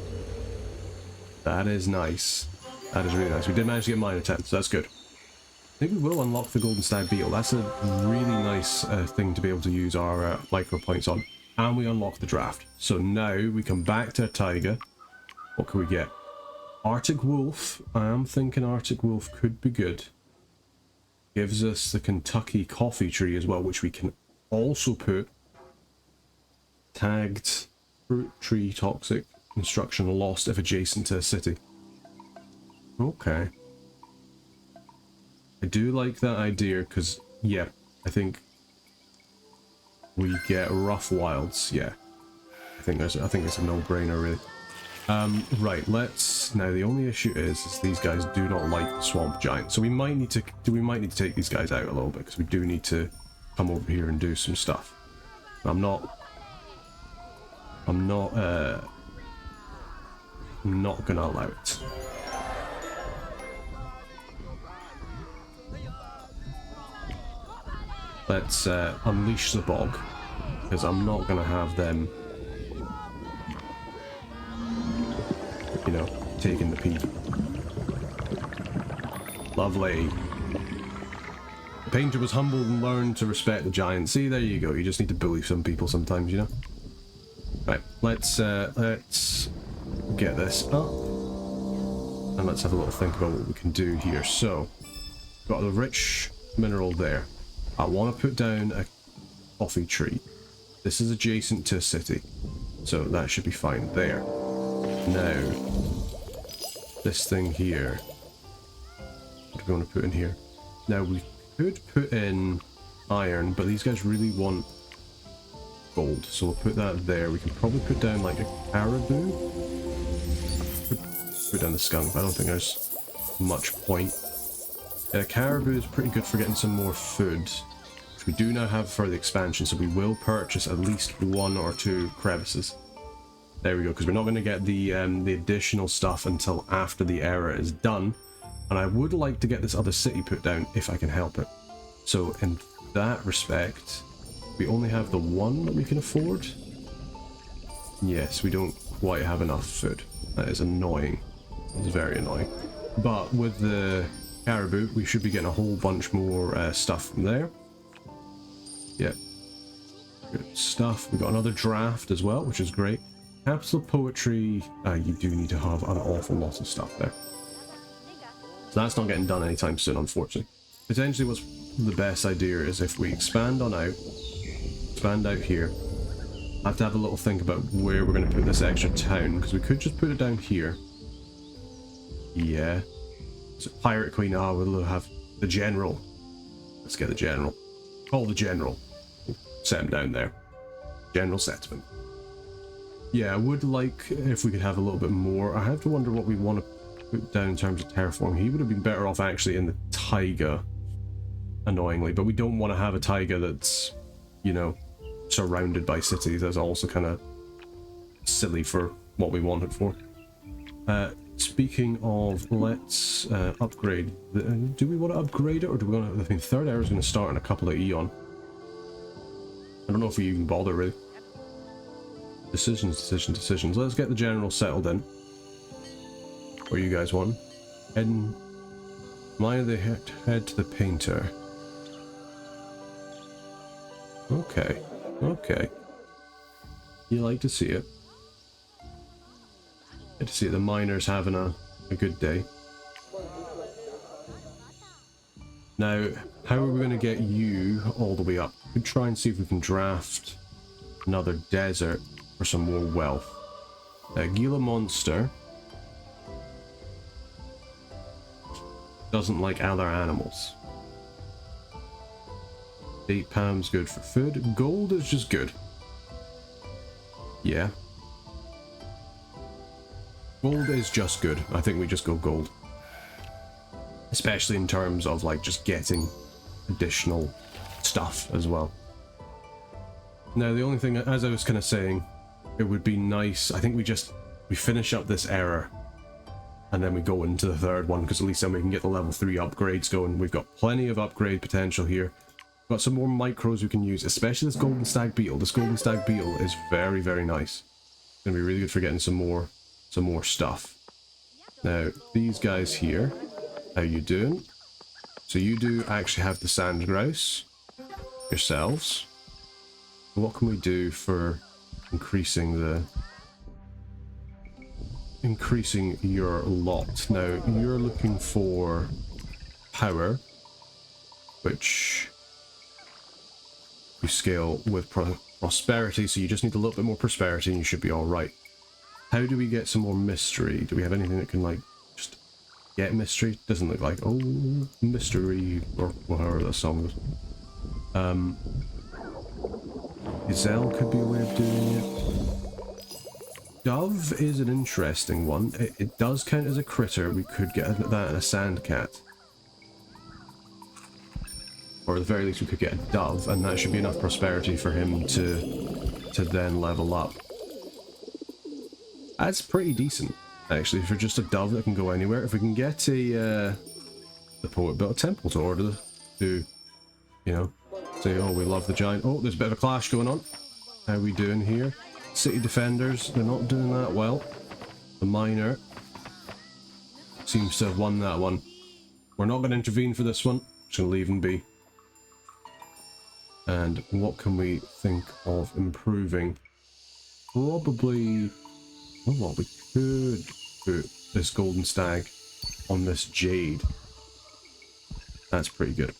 That is nice. That is really nice. We did manage to get Minor Town, so that's good. I think we will unlock the golden stag beetle. That's a really nice thing to be able to use our micro points on. And we unlock the draft. So now we come back to Taiga. What can we get? Arctic Wolf. I am thinking Arctic Wolf could be good. Gives us the Kentucky coffee tree as well, which we can also put tagged fruit tree toxic instruction lost if adjacent to a city. Okay. I do like that idea because, yeah, I think we get rough wilds. Yeah, I think it's a no-brainer really. Right, let's... Now the only issue is these guys do not like the swamp giant, so we might need to take these guys out a little bit because we do need to come over here and do some stuff. I'm not gonna allow it. Let's unleash the bog, because I'm not gonna have them, you know, taking the pee. Lovely. The painter was humbled and learned to respect the giant. See, there you go. You just need to bully some people sometimes, you know. Right, let's get this up, and let's have a little think about what we can do here. So, got the rich mineral there. I want to put down a coffee tree. This is adjacent to a city, so that should be fine there. Now, this thing here, what do we want to put in here? Now, we could put in iron, but these guys really want gold, so we'll put that there. We can probably put down like a caribou. Put down the skunk, but I don't think there's much point. Yeah, caribou is pretty good for getting some more food, which we do now have for the expansion, so we will purchase at least 1 or 2 crevices. There we go, because we're not going to get the additional stuff until after the era is done, and I would like to get this other city put down if I can help it. So in that respect, we only have the 1 that we can afford. Yes, we don't quite have enough food. That is annoying. It's very annoying. But with the caribou, we should be getting a whole bunch more stuff from there. Yep. Good stuff. We got another draft as well, which is great. Capital poetry, you do need to have an awful lot of stuff there. So that's not getting done anytime soon, unfortunately. Potentially what's the best idea is if we expand on out expand out here. I have to have a little think about where we're going to put this extra town, because we could just put it down here. Yeah. So Pirate Queen, we'll have the General. Let's get the General. Call the General. Set him down there. General settlement. Yeah, I would like if we could have a little bit more. I have to wonder what we want to put down in terms of terraforming. He would have been better off actually in the taiga, annoyingly, but we don't want to have a taiga that's, you know, surrounded by cities. That's also kind of silly for what we want it for. Speaking of, let's upgrade. Do we want to upgrade it, or do we want to? I think third era is going to start in a couple of eon. I don't know if we even bother really. Decisions. Let's get the General settled in. What you guys want? Head to the painter. Okay. You like to see it. Good to see the miners having a good day. Now, how are we going to get you all the way up? We could try and see if we can draft another desert for some more wealth. Gila Monster doesn't like other animals. Date palm's good for food. Gold is just good. Yeah. Gold is just good. I think we just go gold. Especially in terms of like just getting additional stuff as well. Now the only thing, as I was kind of saying, it would be nice, I think we finish up this era and then we go into the third one, because at least then we can get the level 3 upgrades going. We've got plenty of upgrade potential here. Got some more micros we can use, especially this golden stag beetle. This golden stag beetle is very, very nice. It's gonna be really good for getting some more stuff. Now, these guys here, how you doing? So you do actually have the sand grouse yourselves. What can we do for increasing your lot? Now, you're looking for power, which you scale with prosperity, so you just need a little bit more prosperity and you should be alright. How do we get some more mystery? Do we have anything that can, like, just get mystery? Doesn't look like, oh, mystery, or whatever that song was. Gazelle could be a way of doing it. Dove is an interesting one. It does count as a critter. We could get that and a sand cat. Or at the very least we could get a dove, and that should be enough prosperity for him to then level up. That's pretty decent, actually, for just a dove that can go anywhere. If we can get the poet built a temple to order to, you know, say, oh, we love the giant. Oh, there's a bit of a clash going on. How are we doing here? City defenders, they're not doing that well. The miner seems to have won that one. We're not going to intervene for this one. Just going to leave him be. And what can we think of improving? Probably... oh, well, we could put this golden stag on this jade. That's pretty good.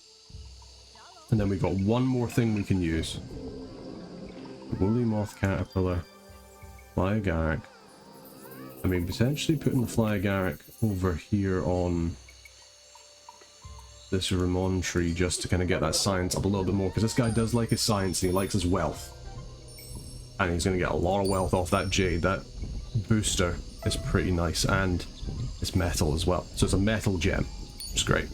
And then we've got one more thing we can use. Woolly moth caterpillar. Fly agaric. I mean, potentially putting the fly agaric over here on this Ramon tree just to kind of get that science up a little bit more, because this guy does like his science and he likes his wealth. And he's going to get a lot of wealth off that jade. That booster is pretty nice, and it's metal as well. So it's a metal gem, which is great.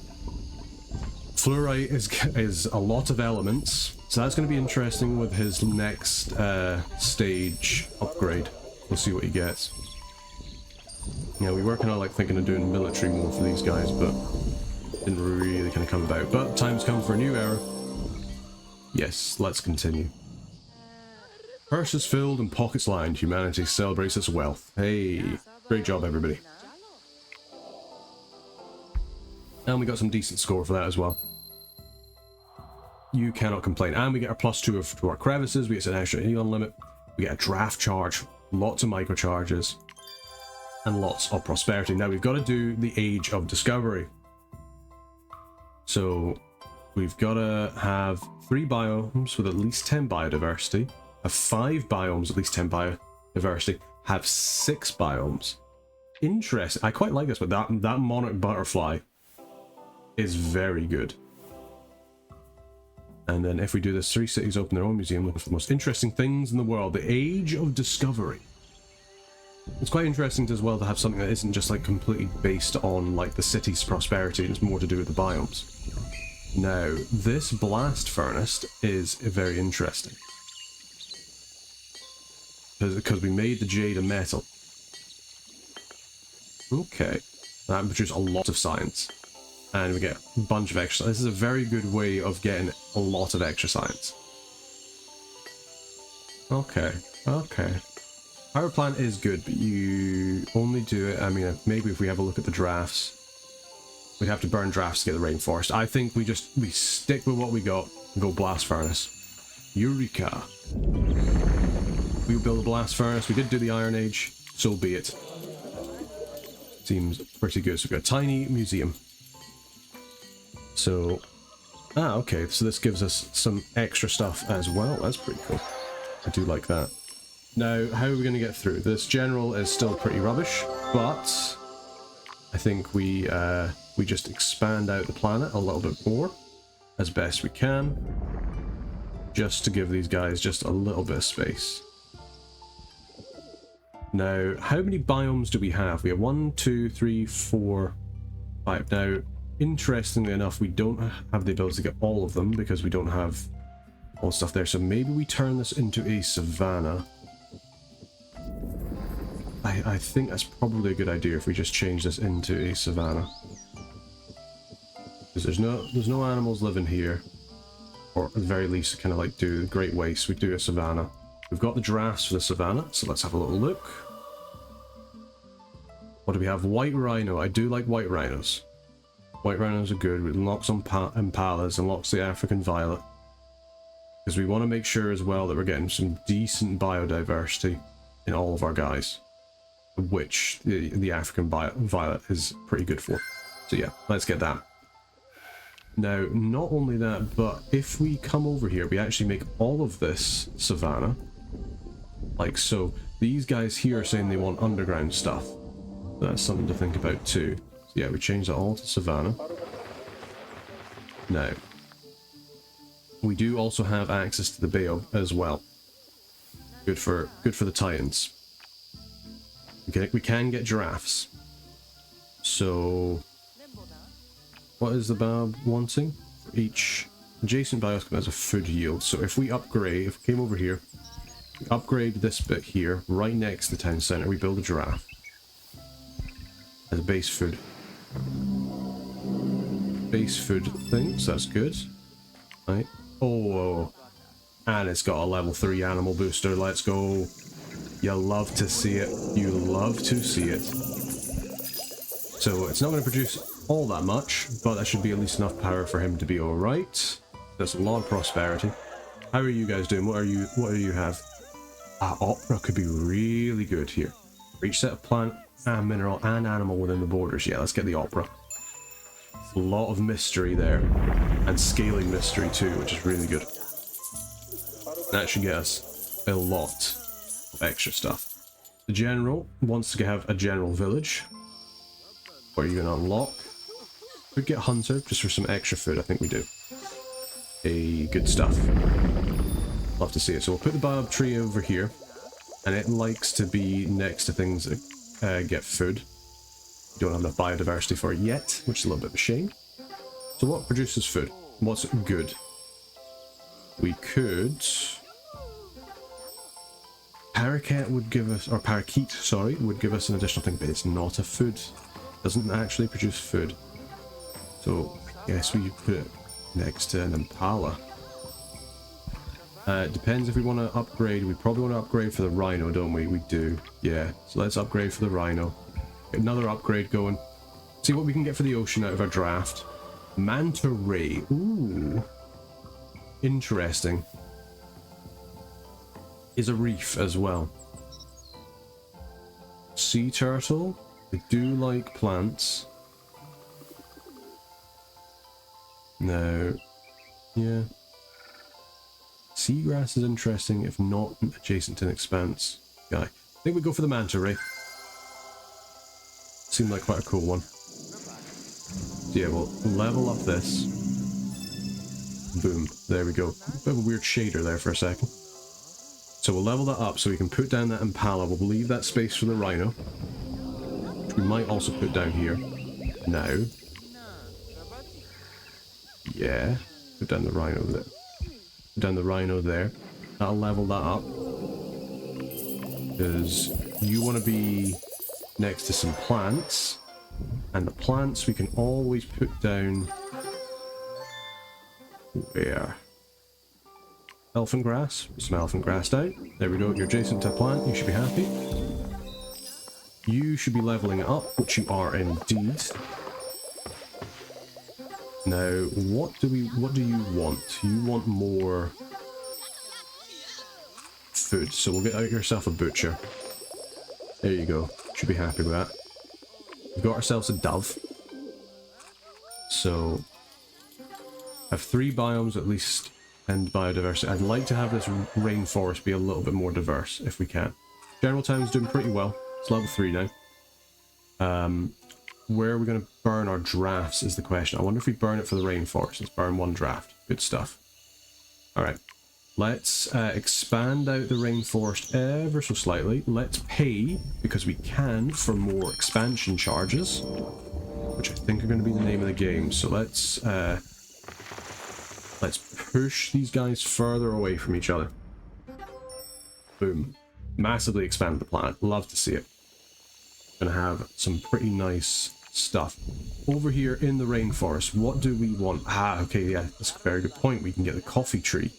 Fluorite is a lot of elements, so that's going to be interesting with his next stage upgrade. We'll see what he gets. Yeah, we were kind of like thinking of doing military more for these guys, but didn't really kind of come about. But time's come for a new era. Yes, let's continue. Purses filled and pockets lined. Humanity celebrates its wealth. Hey, great job, everybody. And we got some decent score for that as well. You cannot complain. And we get our +2 to our crevices. We get an extra eon limit. We get a draft charge. Lots of microcharges. And lots of prosperity. Now we've got to do the Age of Discovery. So We've got to have 3 biomes with at least 10 biodiversity, have 5 biomes, at least 10 biodiversity, have 6 biomes. Interesting. I quite like this, but that monarch butterfly is very good. And then if we do this, 3 cities open their own museum looking for the most interesting things in the world. The Age of Discovery. It's quite interesting as well to have something that isn't just like completely based on like the city's prosperity, it's more to do with the biomes. Now, this blast furnace is very interesting. Because we made the jade a metal. Okay. That produced a lot of science. And we get a bunch of extra. This is a very good way of getting a lot of extra science. Okay. Okay. Power plant is good, but you only do it, I mean, maybe if we have a look at the drafts, we'd have to burn drafts to get the rainforest. I think we stick with what we got and go blast furnace. Eureka! We build a blast furnace, we did do the Iron Age, so be it. Seems pretty good. So we've got a tiny museum. So, okay, so this gives us some extra stuff as well. That's pretty cool. I do like that. Now, how are we going to get through? This general is still pretty rubbish, but I think we just expand out the planet a little bit more as best we can, just to give these guys just a little bit of space. Now, how many biomes do we have? We have 1, 2, 3, 4, 5. Now, interestingly enough, we don't have the ability to get all of them because we don't have all the stuff there. So maybe we turn this into a savanna. I think that's probably a good idea if we just change this into a savanna. Because there's no animals living here. Or at the very least, kind of like do the Great Waste. We do a savanna. We've got the giraffes for the savanna, so let's have a little look. What do we have? White rhino. I do like white rhinos. White rhinos are good. It unlocks on impalas, unlocks the African violet. Because we want to make sure as well that we're getting some decent biodiversity in all of our guys. Which the African violet is pretty good for. So yeah, let's get that. Now, not only that, but if we come over here, we actually make all of this savanna. Like so. These guys here are saying they want underground stuff. That's something to think about too. So yeah, we change that all to savanna. Now, we do also have access to the biome as well. Good for the Titans. We can get giraffes. So, what is the Bab wanting? For each adjacent biome has a food yield. So if we upgrade, if we came over here, we upgrade this bit here, right next to the town centre, we build a giraffe. As a base food. Base food thing, so that's good. Right. Oh, and it's got a level 3 animal booster, let's go. You love to see it. You love to see it. So it's not going to produce all that much, but that should be at least enough power for him to be alright. That's a lot of prosperity. How are you guys doing? What do you have? Opera could be really good here. For each set of plant and mineral and animal within the borders. Yeah, let's get the opera. A lot of mystery there. And scaling mystery too, which is really good. That should get us a lot of extra stuff. The general wants to have a general village. What are you going to unlock? Could get hunter just for some extra food. I think we do. Good stuff. Love to see it. So we'll put the biome tree over here, and it likes to be next to things that get food. We don't have enough biodiversity for it yet, which is a little bit of a shame. So what produces food? What's good? We could... Parakeet would give us, or parakeet, sorry, would give us an additional thing, but it's not a food. Doesn't actually produce food. So, yes, we put it next to an impala. It depends if we want to upgrade. We probably want to upgrade for the rhino, don't we? We do, yeah. So let's upgrade for the rhino. Get another upgrade going. See what we can get for the ocean out of our draft. Manta ray. Ooh. Interesting. Is a reef as well. Sea turtle. They do like plants. No. Yeah. Seagrass is interesting if not adjacent to an expanse. Guy. I think we go for the manta ray. Seemed like quite a cool one. So yeah, we'll level up this. Boom. There we go. Bit of a weird shader there for a second. So we'll level that up so we can put down that impala. We'll leave that space for the rhino, which we might also put down here. Now. Yeah. Put down the rhino there. Put down the rhino there. That'll level that up. Because you want to be next to some plants. And the plants we can always put down... Where? Elephant grass. Put some elephant grass down. There we go. You're adjacent to a plant. You should be happy. You should be leveling it up, which you are indeed. Now, what do you want? You want more food, so we'll get out yourself a butcher. There you go. Should be happy with that. We've got ourselves a dove. So, have 3 biomes at least and biodiversity. I'd like to have this rainforest be a little bit more diverse if we can. General Town's doing pretty well. It's level 3 now. Where are we going to burn our drafts is the question. I wonder if we burn it for the rainforest. Let's burn 1 draft. Good stuff. Alright. Let's expand out the rainforest ever so slightly. Let's pay, because we can, for more expansion charges, which I think are going to be the name of the game. So let's push these guys further away from each other. Boom. Massively expand the planet. Love to see it. Gonna have some pretty nice stuff. Over here in the rainforest, what do we want? Ah, okay, yeah, that's a very good point. We can get the coffee tree.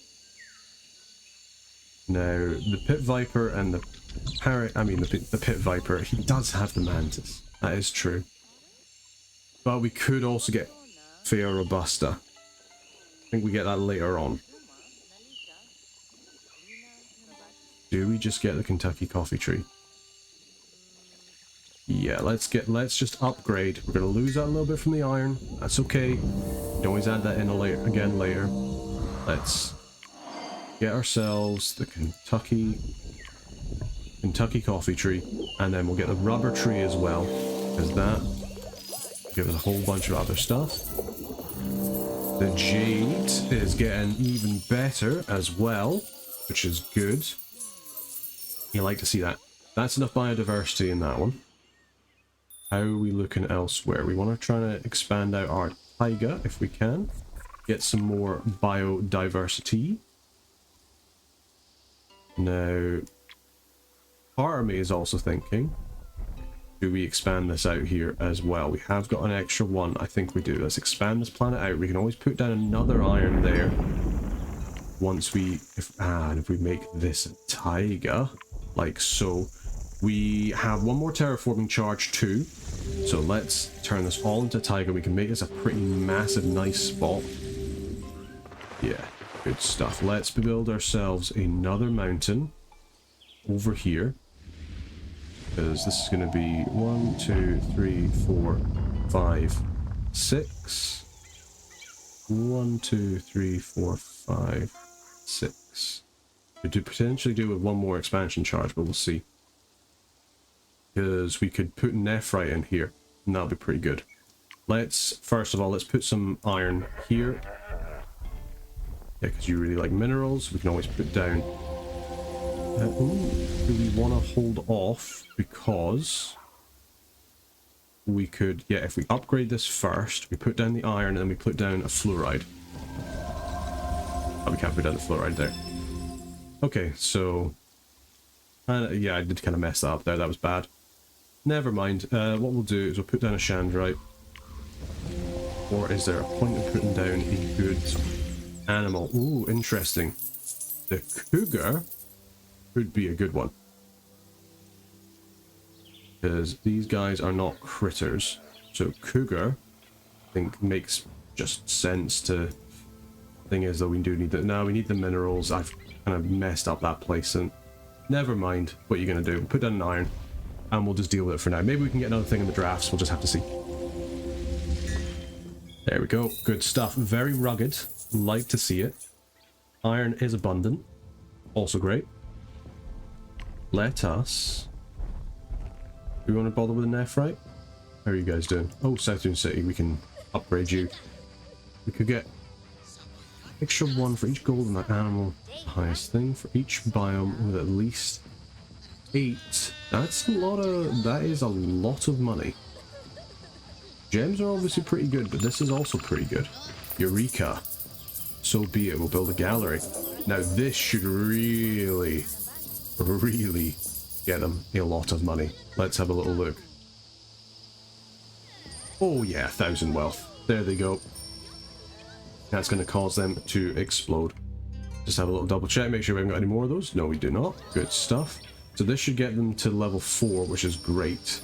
Now, the pit viper and the parrot, the pit viper, he does have the mantis. That is true. But we could also get Fea robusta. I think we get that later on. Do we just get the Kentucky coffee tree? Yeah, let's just upgrade. We're gonna lose that a little bit from the iron. That's okay. You can always add that in again later. Let's get ourselves the Kentucky coffee tree, and then we'll get the rubber tree as well, because that gives us a whole bunch of other stuff. The jade is getting even better as well, which is good. You like to see that. That's enough biodiversity in that one. How are we looking elsewhere? We want to try to expand out our taiga if we can. Get some more biodiversity. Now, part of me is also thinking, do we expand this out here as well? We have got an extra one. I think we do. Let's expand this planet out. We can always put down another iron there. Once we... if we make this a taiga, like so... We have 1 more terraforming charge too, so let's turn this all into taiga. We can make this a pretty massive, nice spot. Yeah, good stuff. Let's build ourselves another mountain over here, because this is going to be 1, 2, 3, 4, 5, 6. 1, 2, 3, 4, 5, 6. We could potentially do with 1 more expansion charge, but we'll see. Because we could put nephrite in here, and that'll be pretty good. First of all, let's put some iron here. Yeah, because you really like minerals. We can always put down... do we want to hold off? Because we could... Yeah, if we upgrade this first, we put down the iron, and then we put down a fluoride. Oh, we can't put down the fluoride there. Okay, so... yeah, I did kind of mess that up there. That was bad. Never mind. What we'll do is we'll put down a chandrite. Or is there a point in putting down a good animal? Ooh, interesting. The cougar could be a good one. Because these guys are not critters. So cougar, I think, makes just sense to... Thing is, though, we do need the... No, we need the minerals. I've kind of messed up that place, and... Never mind what you're going to do. We'll put down an iron, and we'll just deal with it for now. Maybe we can get another thing in the drafts. We'll just have to see. There we go. Good stuff. Very rugged. Like to see it. Iron is abundant. Also great. Let us... Do we want to bother with a nephrite? How are you guys doing? Oh, Southern City, we can upgrade you. We could get extra 1 for each gold in that animal. Highest thing for each biome with at least 8. That's a lot of... That is a lot of money. Gems are obviously pretty good, but this is also pretty good. Eureka. So be it, we'll build a gallery. Now this should really, really get them a lot of money. Let's have a little look. Oh yeah, 1,000 wealth. There they go. That's going to cause them to explode. Just have a little double check, make sure we haven't got any more of those. No, we do not. Good stuff. So this should get them to level 4, which is great.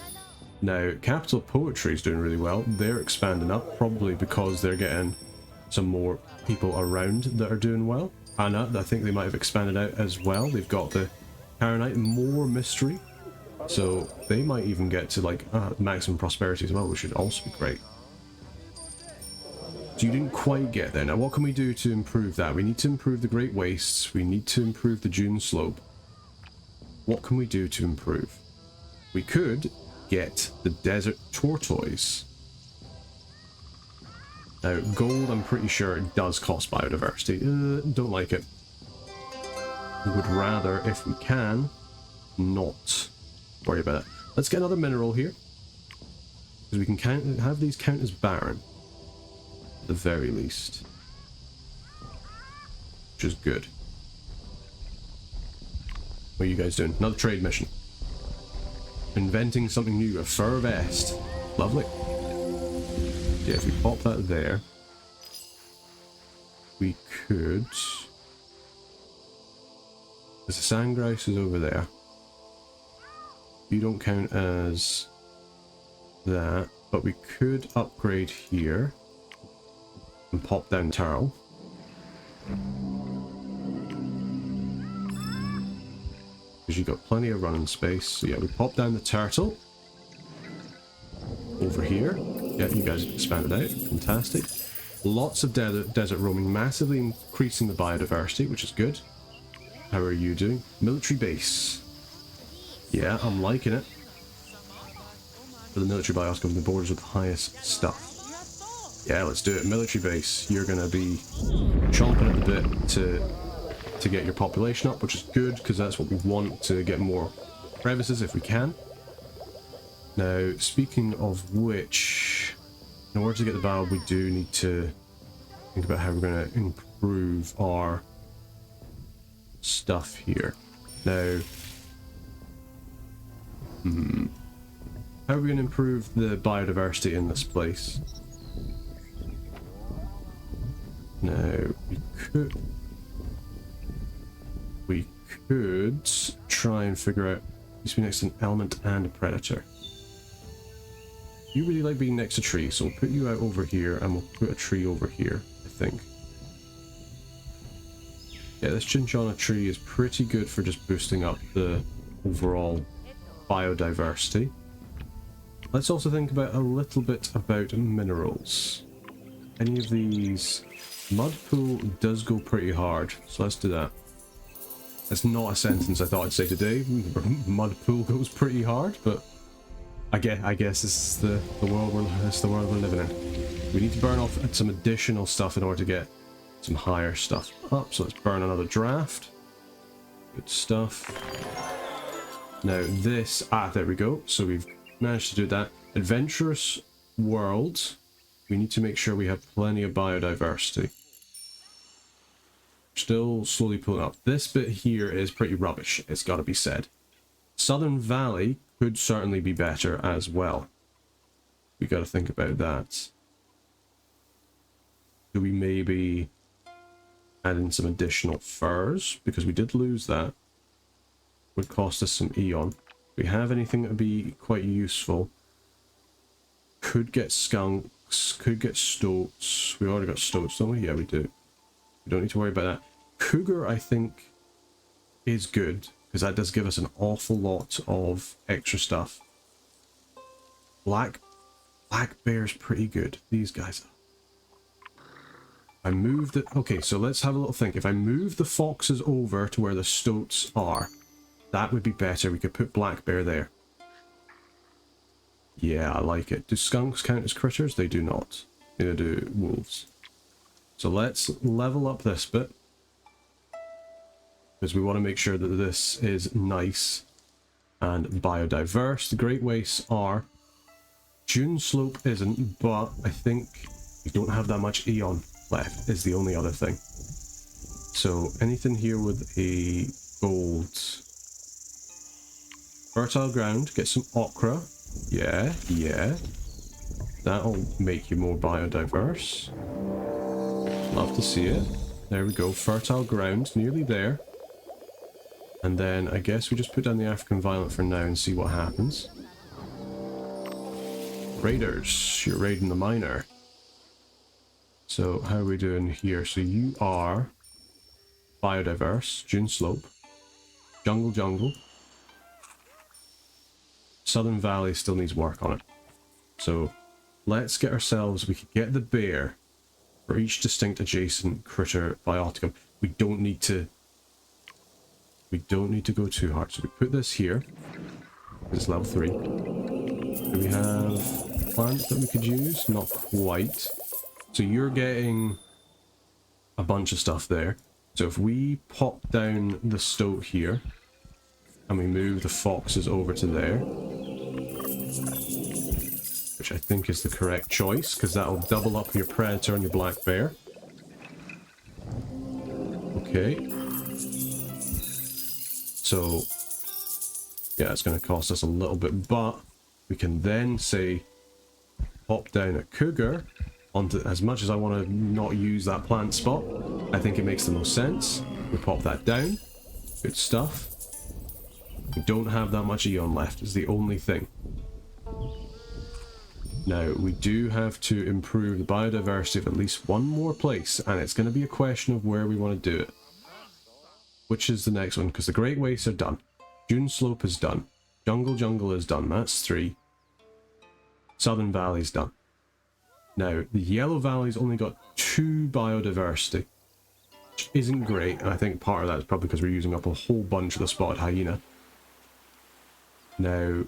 Now, Capital Poetry is doing really well. They're expanding up, probably because they're getting some more people around that are doing well. And I think they might have expanded out as well. They've got the Karenite, more mystery. So they might even get to like maximum prosperity as well, which should also be great. So you didn't quite get there. Now what can we do to improve that? We need to improve the Great Wastes. We need to improve the Dune Slope. What can we do to improve? We could get the Desert Tortoise. Now gold, I'm pretty sure it does cost biodiversity. Don't like it. We would rather, if we can, not worry about it. Let's get another mineral here, because we can have these count as barren at the very least, which is good. What are you guys doing? Another trade mission. Inventing something new, a fur vest. Lovely. Yeah, if we pop that there, we could... There's a sand grouse is over there. You don't count as that, but we could upgrade here and pop down Tarl. Because you've got plenty of running space. So yeah, we pop down the turtle over here. Yeah, you guys have expanded out. Fantastic. Lots of desert roaming, massively increasing the biodiversity, which is good. How are you doing? Military base. Yeah, I'm liking it. For the military bios comes the borders with the highest stuff. Yeah, let's do it. Military base. You're going to be chomping at the bit to get your population up, which is good, because that's what we want, to get more crevices if we can. Now, speaking of which, in order to get the battle, we do need to think about how we're going to improve our stuff here. Now, how are we going to improve the biodiversity in this place? Now, we could try and figure out, needs to be next to an element and a predator. You really like being next to trees, so we'll put you out over here and we'll put a tree over here, I think. Yeah, this Chinchona tree is pretty good for just boosting up the overall biodiversity. Let's also think about a little bit about minerals. Any of these... Mud pool does go pretty hard, so let's do that. That's not a sentence I thought I'd say today. Mud pool goes pretty hard, but I guess this is the world we're living in. We need to burn off some additional stuff in order to get some higher stuff up. So let's burn another draft. Good stuff. Now this, there we go. So we've managed to do that. Adventurous world. We need to make sure we have plenty of biodiversity. Still slowly pulling up. This bit here is pretty rubbish, it's got to be said. Southern Valley could certainly be better as well. We got to think about that. Do we maybe add in some additional furs? Because we did lose that. Would cost us some Eon. Do we have anything that would be quite useful? Could get skunks, could get stoats. We already got stoats, don't we? Yeah, we do. We don't need to worry about that. Cougar, I think, is good, because that does give us an awful lot of extra stuff. Black bear's pretty good. These guys are. I moved it. Okay, so let's have a little think. If I move the foxes over to where the stoats are, that would be better. We could put black bear there. Yeah, I like it. Do skunks count as critters? They do not. Neither do wolves. So let's level up this bit, because we want to make sure that this is nice and biodiverse. The Great Wastes are. Dune Slope isn't, but I think we don't have that much Aeon left is the only other thing. So anything here with a gold fertile ground, get some ochra. Yeah, yeah. That'll make you more biodiverse. Love to see it. There we go. Fertile ground, nearly there. And then I guess we just put down the African Violet for now and see what happens. Raiders, you're raiding the miner. So how are we doing here? So you are biodiverse, Dune Slope, jungle. Southern Valley still needs work on it. So let's get ourselves, we could get the bear for each distinct adjacent critter bioticum. We don't need to go too hard. So we put this here. It's level 3. Do we have plants that we could use? Not quite. So you're getting a bunch of stuff there. So if we pop down the stoat here and we move the foxes over to there, which I think is the correct choice, because that'll double up your predator and your black bear. Okay. So yeah, it's going to cost us a little bit, but we can then say pop down a cougar onto, as much as I want to not use that plant spot, I think it makes the most sense. We pop that down. Good stuff. We don't have that much Aeon left, is the only thing. Now, we do have to improve the biodiversity of at least one more place, and it's going to be a question of where we want to do it. Which is the next one, because the Great Wastes are done. Dune Slope is done. Jungle is done. That's 3. Southern Valley's done. Now, the Yellow Valley's only got 2 biodiversity, which isn't great, and I think part of that is probably because we're using up a whole bunch of the spotted hyena. Now,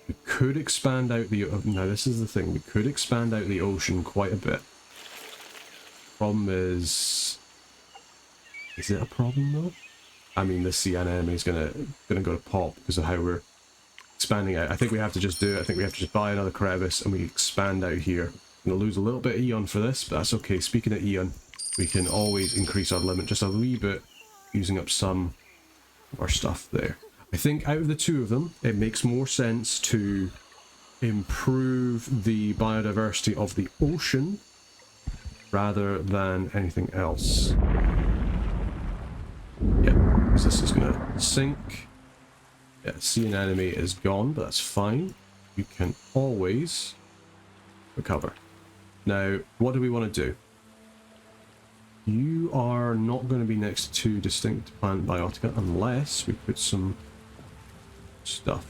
we could expand out the... Now, this is the thing. We could expand out the ocean quite a bit. Problem is... Is it a problem, though? I mean, the sea anemone is gonna go to pop because of how we're expanding out. I think we have to just do it. I think we have to just buy another crevice and we expand out here. I'm gonna lose a little bit of Aeon for this, but that's okay. Speaking of Aeon, we can always increase our limit just a wee bit, using up some of our stuff there. I think out of the two of them, it makes more sense to improve the biodiversity of the ocean rather than anything else. Yeah, because this is going to sink. Yeah, sea anemone is gone, but that's fine. You can always recover. Now, what do we want to do? You are not going to be next to 2 distinct plant biotica unless we put some stuff.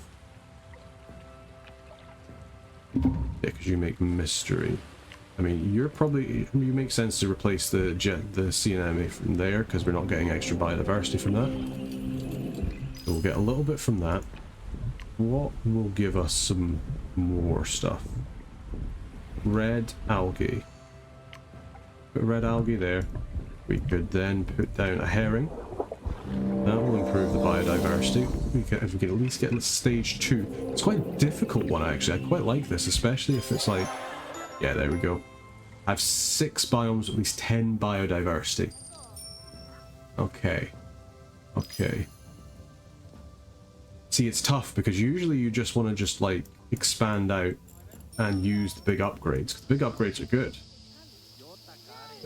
Yeah, because you make mystery. I mean, you're probably... You make sense to replace the sea anemone from there, because we're not getting extra biodiversity from that. So we'll get a little bit from that. What will give us some more stuff? Red algae. Put red algae there. We could then put down a herring. That will improve the biodiversity. If we can at least get into stage 2. It's quite a difficult one, actually. I quite like this, especially if it's like... Yeah, there we go. I have 6 biomes with at least 10 biodiversity. Okay. Okay. See, it's tough because usually you just want to just like expand out and use the big upgrades. 'Cause the big upgrades are good.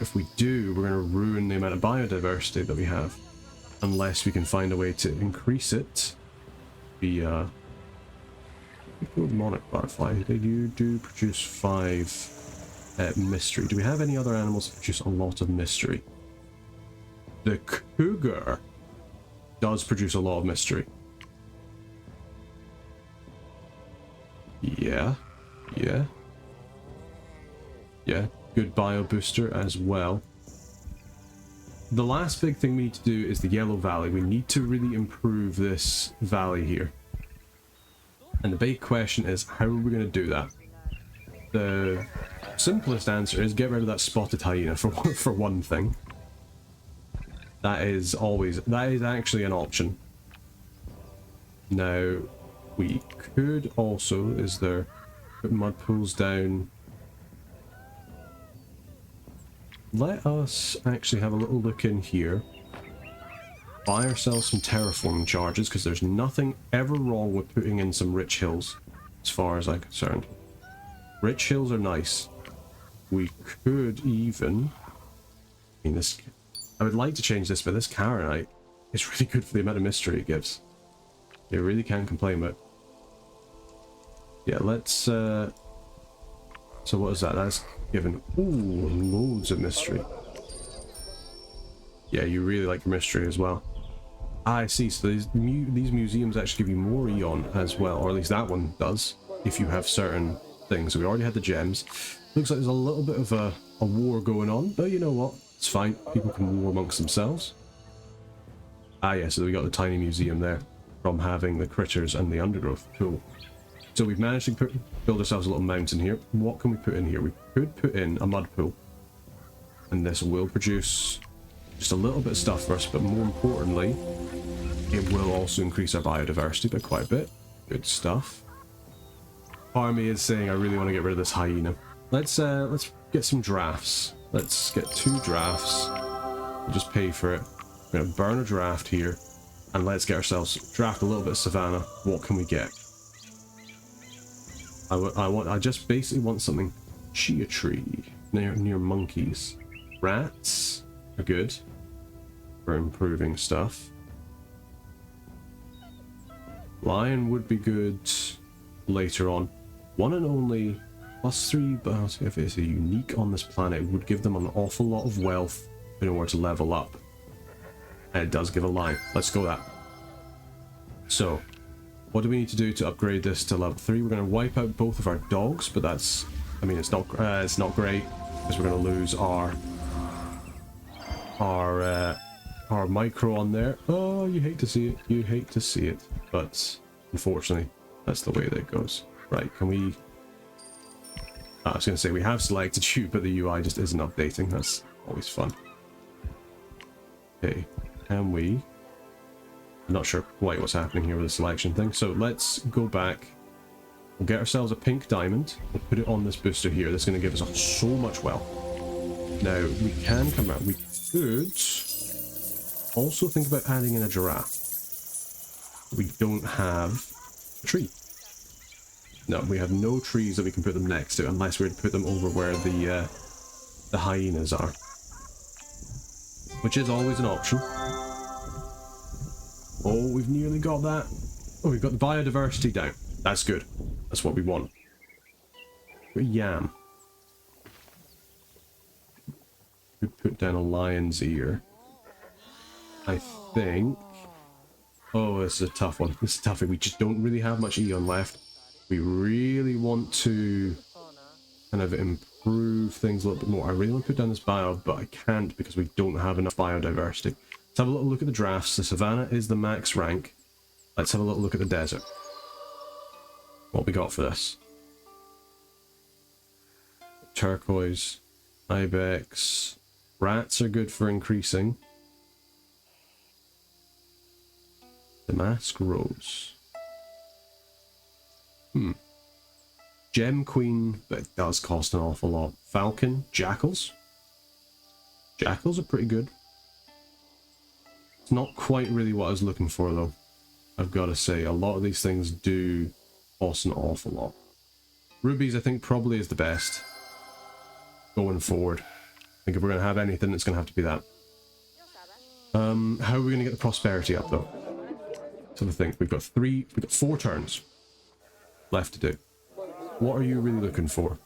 If we do, we're going to ruin the amount of biodiversity that we have. Unless we can find a way to increase it via... Monarch butterfly. They do produce 5 mystery. Do we have any other animals that produce a lot of mystery? The cougar does produce a lot of mystery. Yeah. Yeah. Yeah. good bio booster as well. The last big thing we need to do is the Yellow Valley. We need to really improve this valley here. And the big question is, how are we going to do that? The simplest answer is get rid of that spotted hyena for one thing. That is actually an option. Now, we could also, put mud pools down. Let us actually have a little look in here. Buy ourselves some terraforming charges, because there's nothing ever wrong with putting in some rich hills, as far as I'm concerned. Rich hills are nice. We could even... I mean, I would like to change this, but this Karenite is really good for the amount of mystery it gives. You really can't complain about it. Yeah, let's... So what is that? That's given... Ooh, loads of mystery. Yeah, you really like your mystery as well. Ah, I see. So these museums actually give you more Eon as well, or at least that one does, if you have certain things. So we already had the gems. Looks like there's a little bit of a war going on, but you know what? It's fine. People can war amongst themselves. Ah, yeah, so we got the tiny museum there from having the critters and the undergrowth. Cool. So we've managed to build ourselves a little mountain here. What can we put in here? We could put in a mud pool. And this will produce just a little bit of stuff for us, but more importantly, it will also increase our biodiversity by quite a bit. Good stuff. Part of me is saying I really want to get rid of this hyena. Let's get some drafts. Let's get 2 drafts. We'll just pay for it. We're going to burn a draft here. And let's get ourselves draft a little bit of savannah. What can we get? I just basically want something. Chia tree near monkeys. Rats are good for improving stuff. Lion would be good later on. One and only +3, but if it's a unique on this planet, it would give them an awful lot of wealth in order to level up. And it does give a lion. Let's go that. So, what do we need to do to upgrade this to level 3? We're going to wipe out both of our dogs, but that's... I mean, it's not great, because we're going to lose our micro on there. Oh, you hate to see it. You hate to see it. But, unfortunately, that's the way that it goes. Right, can we... I was going to say, we have selected you, but the UI just isn't updating. That's always fun. Okay, can we... I'm not sure quite what's happening here with the selection thing. So let's go back. We'll get ourselves a pink diamond. We'll put it on this booster here. That's going to give us so much wealth. Now, we can come out. We could also think about adding in a giraffe. We don't have a tree. No, we have no trees that we can put them next to, unless we were to put them over where the hyenas are. Which is always an option. Oh, we've nearly got that. Oh, we've got the biodiversity down. That's good. That's what we want. Yam. Could put down a lion's ear. I think... Oh, this is a tough one. This is tough. We just don't really have much Eon left. We really want to kind of improve things a little bit more. I really want to put down this bio, but I can't because we don't have enough biodiversity. Let's have a little look at the drafts. The savannah is the max rank. Let's have a little look at the desert. What we got for this? Turquoise, ibex, rats are good for increasing. Damask rose. Gem queen, but it does cost an awful lot. Falcon, jackals. Jackals are pretty good. It's not quite really what I was looking for though. I've got to say, a lot of these things do cost an awful lot. Rubies, I think, probably is the best going forward. I think if we're going to have anything, it's going to have to be that. How are we going to get the prosperity up though? So I think we've got 4 turns left to do. What are you really looking for?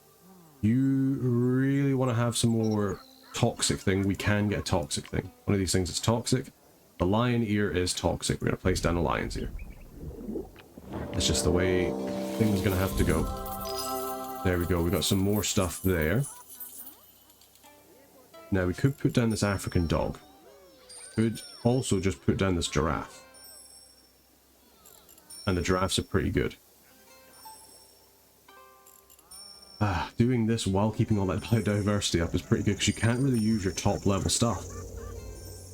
You really want to have some more toxic thing. We can get a toxic thing. One of these things is toxic. The lion ear is toxic. We're going to place down a lion's ear. That's just the way things are going to have to go. There we go. We got some more stuff there. Now we could put down this African dog. Could also just put down this giraffe. And the giraffes are pretty good. Doing this while keeping all that biodiversity up is pretty good because you can't really use your top level stuff.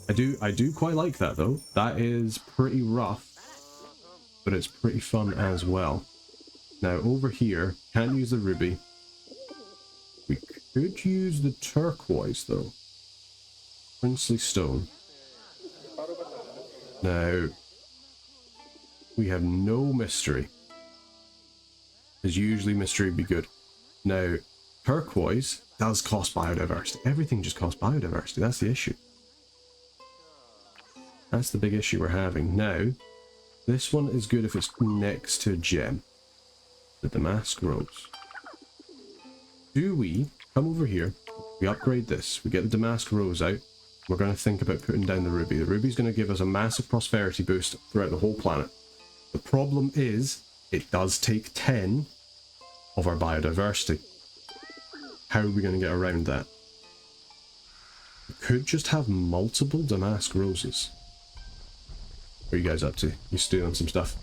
I do quite like that though. That is pretty rough, but it's pretty fun as well. Now over here, can't use the ruby. We could use the turquoise though. Princely stone. Now, we have no mystery. Because usually mystery would be good. Now, turquoise does cost biodiversity. Everything just costs biodiversity. That's the issue. That's the big issue we're having. Now, this one is good if it's next to a gem. The damask rose. Do we come over here, we upgrade this, we get the damask rose out, we're going to think about putting down the ruby. The ruby's going to give us a massive prosperity boost throughout the whole planet. The problem is, it does take 10 of our biodiversity. How are we going to get around that? We could just have multiple damask roses. What are you guys up to? You stealing some stuff?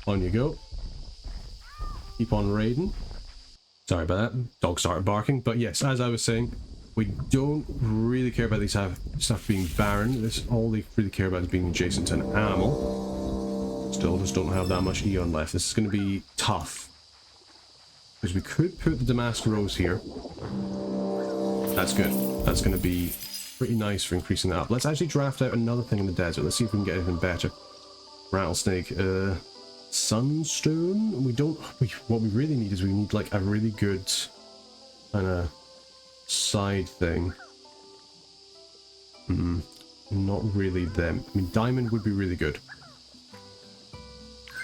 On you go. Keep on raiding. Sorry about that. Dog started barking. But yes, as I was saying, we don't really care about these stuff being barren. All they really care about is being adjacent to an animal. Still just don't have that much Eon left. This is going to be tough. Because we could put the damask rose here. That's good. That's going to be pretty nice for increasing that up. Let's actually draft out another thing in the desert. Let's see if we can get anything better. Rattlesnake. Sunstone? What we really need is we need like a really good kind of side thing. Not really them. I mean, diamond would be really good.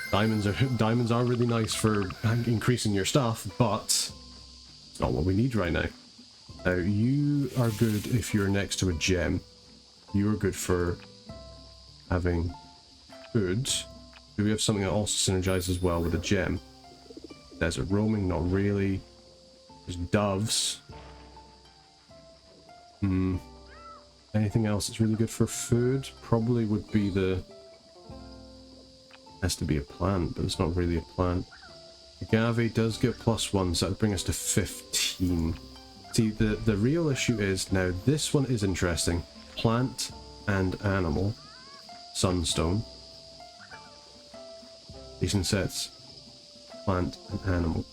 Diamonds are really nice for increasing your stuff, but it's not what we need right now. Now, you are good if you're next to a gem. You are good for having food. Do we have something that also synergizes well with a gem? Desert roaming, not really. There's doves. Anything else that's really good for food? Probably would be the... Has to be a plant, but it's not really a plant. Agave does get +1, so that would bring us to 15. See, the real issue is, now this one is interesting. Plant and animal. Sunstone. Decent sets. Plant and animal.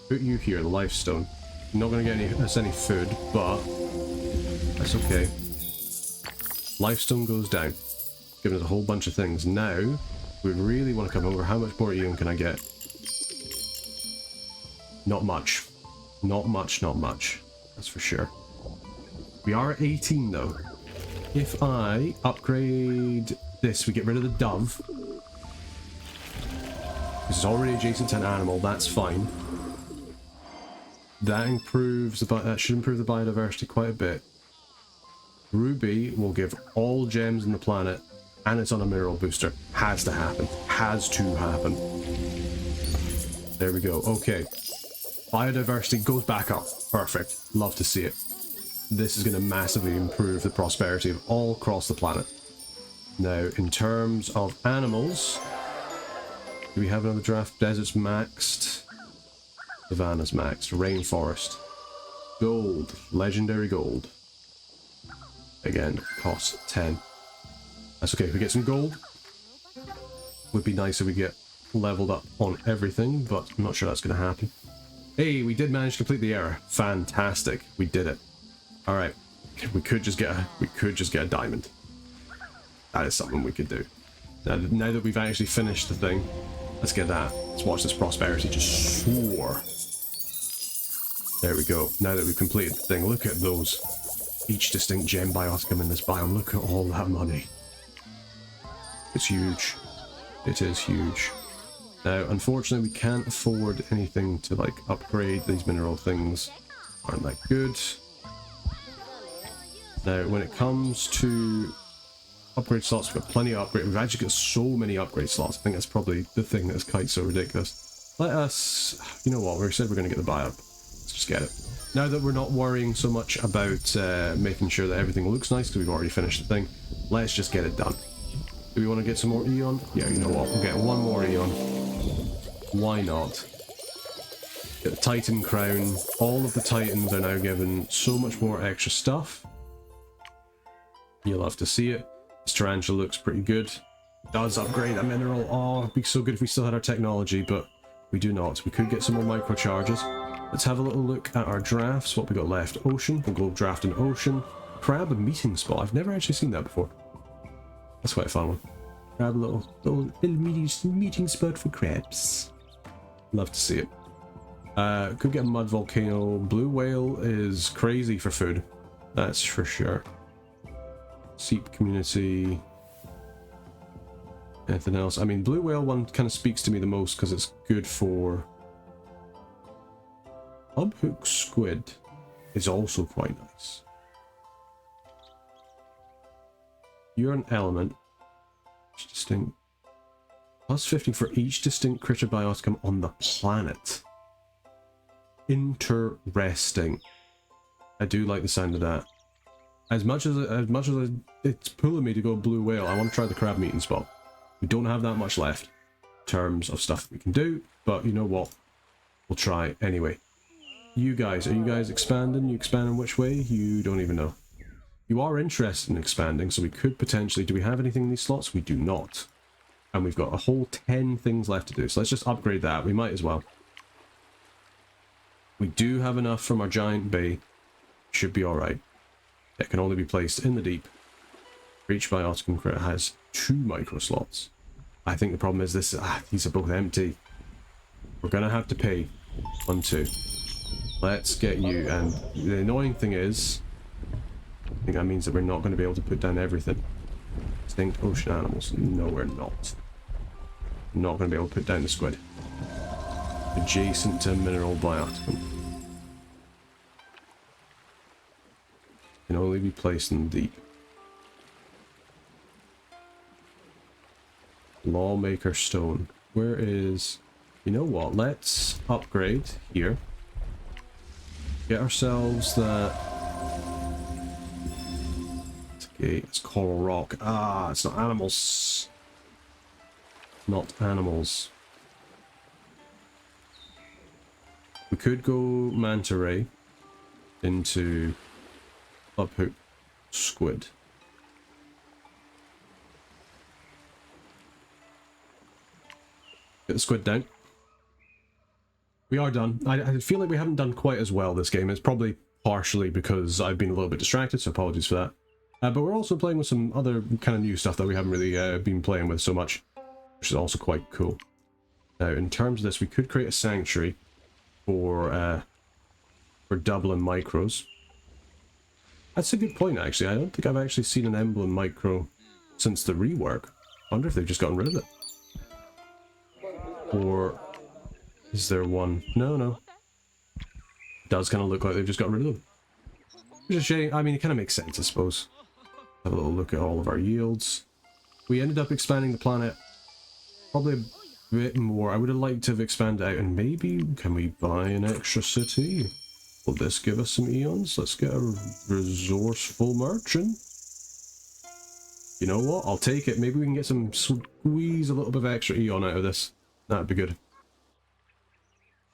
Put you here, the lifestone. Not going to get us any food, but that's okay. Lifestone goes down. Giving us a whole bunch of things. Now, we really want to come over. How much more Eon can I get? Not much. Not much, not much. That's for sure. We are at 18 though. If I upgrade this, we get rid of the dove. This is already adjacent to an animal, that's fine. That should improve the biodiversity quite a bit. Ruby will give all gems on the planet, and it's on a mineral booster. Has to happen. Has to happen. There we go. Okay. Biodiversity goes back up. Perfect. Love to see it. This is going to massively improve the prosperity of all across the planet. Now, in terms of animals, do we have another draft? Desert's maxed. Savannah's maxed. Rainforest. Gold. Legendary gold. Again, cost 10. That's okay. If we get some gold, would be nice if we get leveled up on everything, but I'm not sure that's going to happen. Hey, we did manage to complete the error. Fantastic. We did it. All right. We could just get a diamond. That is something we could do. Now that we've actually finished the thing, let's get that. Let's watch this prosperity just soar. There we go. Now that we've completed the thing, look at those. Each distinct gem bioticum in this biome. Look at all that money. It's huge. It is huge. Now, unfortunately, we can't afford anything to, like, upgrade. These mineral things aren't that good. Now, when it comes to upgrade slots, we've got plenty of upgrade. We've actually got so many upgrade slots. I think that's probably the thing that's quite so ridiculous. Let us... You know what? We said we're going to get the buy-up. Let's Let's just get it. Now that we're not worrying so much about making sure that everything looks nice, because we've already finished the thing, let's just get it done. Do we want to get some more Eon? Yeah, you know what, we'll get one more Eon. Why not? Get the Titan crown. All of the Titans are now given so much more extra stuff. You'll love to see it. This tarantula looks pretty good. Does upgrade a mineral. Oh, it'd be so good if we still had our technology, but we do not. We could get some more microcharges. Let's have a little look at our drafts. What we got left? Ocean. We'll go draft an ocean. Crab meeting spot. I've never actually seen that before. That's quite a fun one. Grab a little meeting spot for crabs. Love to see it. Could get a mud volcano. Blue whale is crazy for food. That's for sure. Seep community. Anything else? I mean, blue whale one kind of speaks to me the most because it's good for... Hubhook squid is also quite nice. You're an element. Each distinct. Plus 50 for each distinct critter bioticum on the planet. Interesting. I do like the sound of that. As much as it's pulling me to go blue whale, I want to try the crab meeting spot. We don't have that much left in terms of stuff we can do, but you know what? We'll try anyway. You guys, are you guys expanding? You expanding which way? You don't even know. You are interested in expanding, so we could potentially... Do we have anything in these slots? We do not. And we've got a whole 10 things left to do, so let's just upgrade that. We might as well. We do have enough from our giant bay. Should be alright. It can only be placed in the deep. For each bioticum critter has 2 micro slots. I think the problem is this... these are both empty. We're going to have to pay. 1, 2. Let's get you, and the annoying thing is... I think that means that we're not going to be able to put down everything. Extinct ocean animals. No, we're not. Not going to be able to put down the squid. Adjacent to mineral bioticum. Can only be placed in the deep. Lawmaker stone. Where is... You know what? Let's upgrade here. Get ourselves that... Okay, it's coral rock. It's not animals. Not animals. We could go manta ray into uphook squid. Get the squid down. We are done. I feel like we haven't done quite as well this game. It's probably partially because I've been a little bit distracted, so apologies for that. But we're also playing with some other kind of new stuff that we haven't really been playing with so much, which is also quite cool. Now, in terms of this, we could create a sanctuary for Dublin micros. That's a good point, actually. I don't think I've actually seen an emblem micro since the rework. I wonder if they've just gotten rid of it. Or is there one? No. It does kind of look like they've just gotten rid of them. Which is a shame. I mean, it kind of makes sense, I suppose. Have a little look at all of our yields. We ended up expanding the planet probably a bit more. I would have liked to have expanded out, and maybe can we buy an extra city? Will this give us some eons? Let's get a resourceful merchant. You know what? I'll take it. Maybe we can get some squeeze a little bit of extra eon out of this. That'd be good.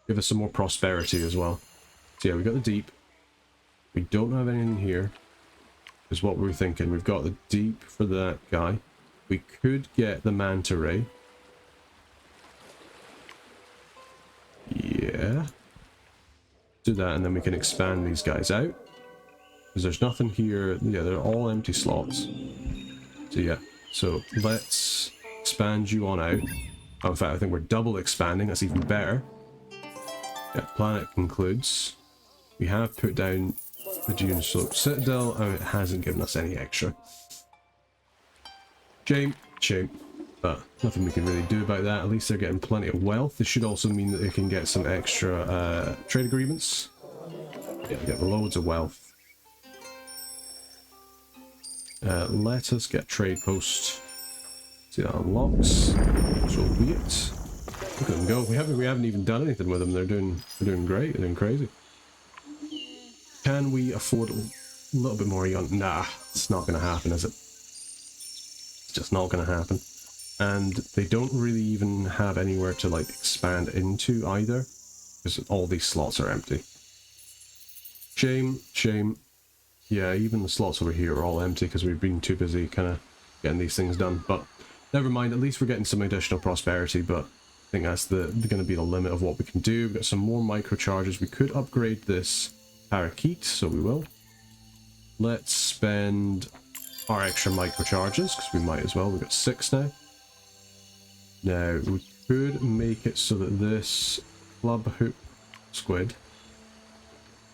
Give us some more prosperity as well. So yeah, we got the deep. We don't have anything here. Is what we were thinking. We've got the deep for that guy. We could get the manta ray. Yeah. Do that, and then we can expand these guys out. Because there's nothing here. Yeah, they're all empty slots. So yeah. So let's expand you on out. Oh, in fact, I think we're double expanding. That's even better. Yeah, planet concludes. We have put down the Dune Slope Citadel, and it hasn't given us any extra. Shame. But nothing we can really do about that. At least they're getting plenty of wealth. This should also mean that they can get some extra trade agreements. Yeah, they get loads of wealth. Let us get trade post. See, that unlocks. So be it. Look at them go. We haven't even done anything with them. They're doing great. They're doing crazy. Can we afford a little bit more eon? Nah, it's not going to happen, is it? It's just not going to happen. And they don't really even have anywhere to like expand into either, because all these slots are empty. Shame, shame. Yeah, even the slots over here are all empty because we've been too busy kind of getting these things done. But never mind, at least we're getting some additional prosperity, but I think that's going to be the limit of what we can do. We've got some more microcharges. We could upgrade this parakeet, so we will. Let's spend our extra microcharges, because we might as well. We've got 6 now. Now, we could make it so that this club hoop squid...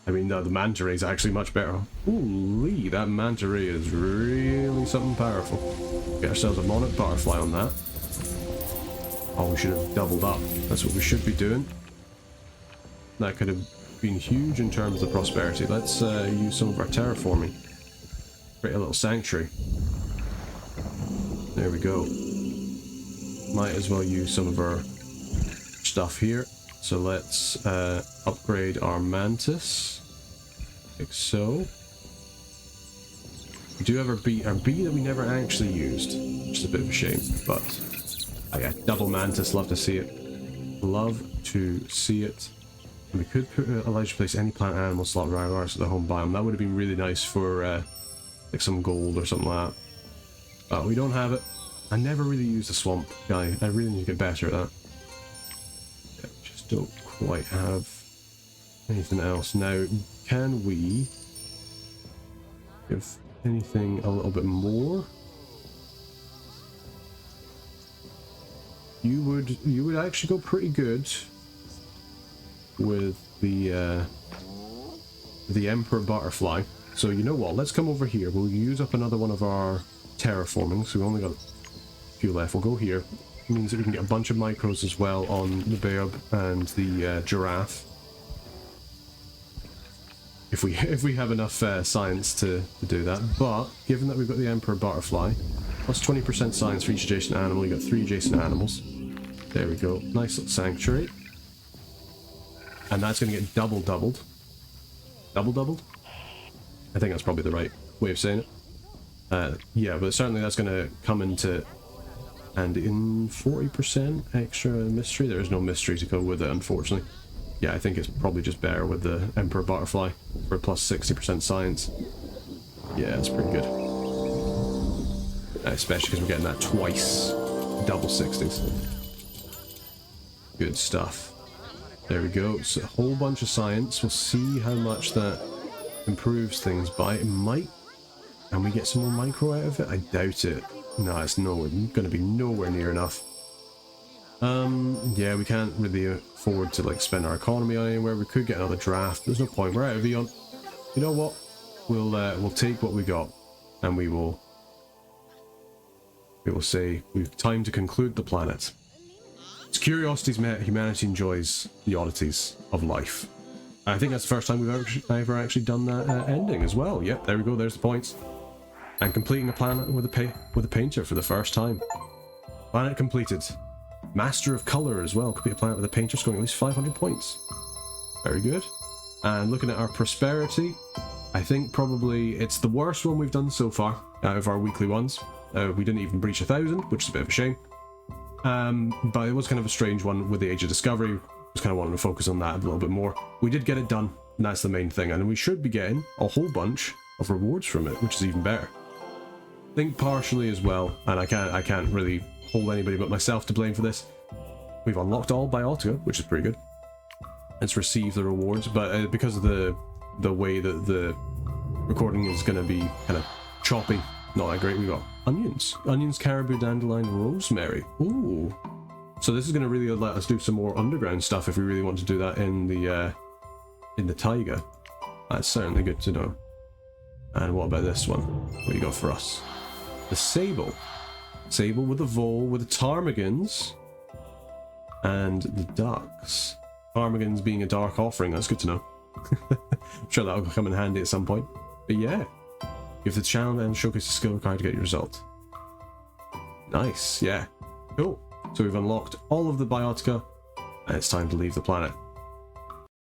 I mean, no, the manta ray is actually much better. Holy, that manta ray is really something powerful. Get ourselves a monarch butterfly on that. Oh, we should have doubled up. That's what we should be doing. That could have been huge in terms of prosperity. Let's use some of our terraforming. Create a little sanctuary. There we go. Might as well use some of our stuff here. So let's upgrade our mantis, like so. We do have our bee that we never actually used, which is a bit of a shame, but yeah, double mantis, love to see it. Love to see it. And we could put allow you to place any plant animal slot regardless of the home biome. That would have been really nice for like some gold or something like that. But we don't have it. I never really used the swamp guy. I really need to get better at that. Don't quite have anything else. Now, can we give anything a little bit more? You would actually go pretty good with the Emperor Butterfly. So you know what? Let's come over here. We'll use up another one of our terraforming. So we only got a few left. We'll go here. Means that we can get a bunch of micros as well on the bayob and the giraffe. If we have enough science to do that. But given that we've got the Emperor Butterfly, plus 20% science for each adjacent animal, you got 3 adjacent animals. There we go. Nice little sanctuary. And that's going to get doubled. Doubled? I think that's probably the right way of saying it. Yeah, but certainly that's going to come into... And in 40% extra mystery, there is no mystery to go with it, unfortunately. Yeah, I think it's probably just better with the Emperor Butterfly for plus 60% science. Yeah, that's pretty good. Especially because we're getting that twice. Double 60s. Good stuff. There we go. So a whole bunch of science. We'll see how much that improves things by. It might... And we get some more micro out of it? I doubt it. No, it's going to be nowhere near enough. Yeah, we can't really afford to like spend our economy on anywhere. We could get another draft. There's no point. We're out of Eon. You know what? We'll take what we got, and we will say we've time to conclude the planet. It's curiosities met. Humanity enjoys the oddities of life. I think that's the first time we've ever actually done that ending as well. Yep, there we go. There's the points. And completing a planet with a painter for the first time. Planet completed. Master of Colour as well. Complete a planet with a painter, scoring at least 500 points. Very good. And looking at our prosperity, I think probably it's the worst one we've done so far out of our weekly ones. We didn't even breach 1,000, which is a bit of a shame. But it was kind of a strange one with the Age of Discovery. Just kind of wanted to focus on that a little bit more. We did get it done, and that's the main thing. And we should be getting a whole bunch of rewards from it, which is even better. I think partially as well, and I can't really hold anybody but myself to blame for this. We've unlocked all Biotica, which is pretty good. It's received the rewards, but because of the way that the recording is going to be kind of choppy, not that great. We got onions, caribou, dandelion, rosemary. Ooh, so this is going to really let us do some more underground stuff if we really want to do that in the taiga. That's certainly good to know. And what about this one? What do you got for us? The Sable. Sable with the Vole, with the Ptarmigans, and the Ducks. Ptarmigans being a dark offering, that's good to know. I'm sure that'll come in handy at some point. But yeah, give the challenge and showcase the skill required to get your result. Nice, yeah. Cool. So we've unlocked all of the Biotica, and it's time to leave the planet.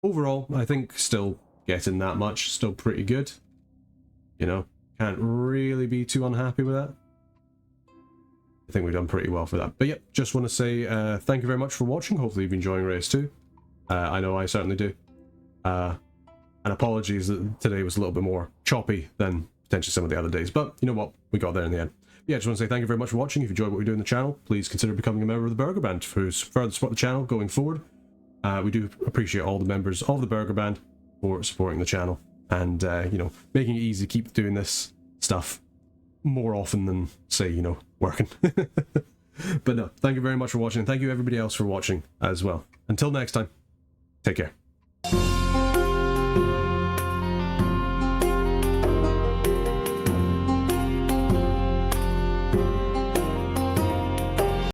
Overall, I think still getting that much, still pretty good. You know, can't really be too unhappy with that. I think we've done pretty well for that. But yep, just want to say thank you very much for watching. Hopefully you've been enjoying Reus 2. I know I certainly do. And apologies that today was a little bit more choppy than potentially some of the other days. But you know what? We got there in the end. Yeah, just want to say thank you very much for watching. If you enjoyed what we do in the channel, please consider becoming a member of the Burger Band to further support the channel going forward. We do appreciate all the members of the Burger Band for supporting the channel and, you know, making it easy to keep doing this stuff more often than, say, you know, working. But no, thank you very much for watching. Thank you everybody else for watching as well. Until next time, take care.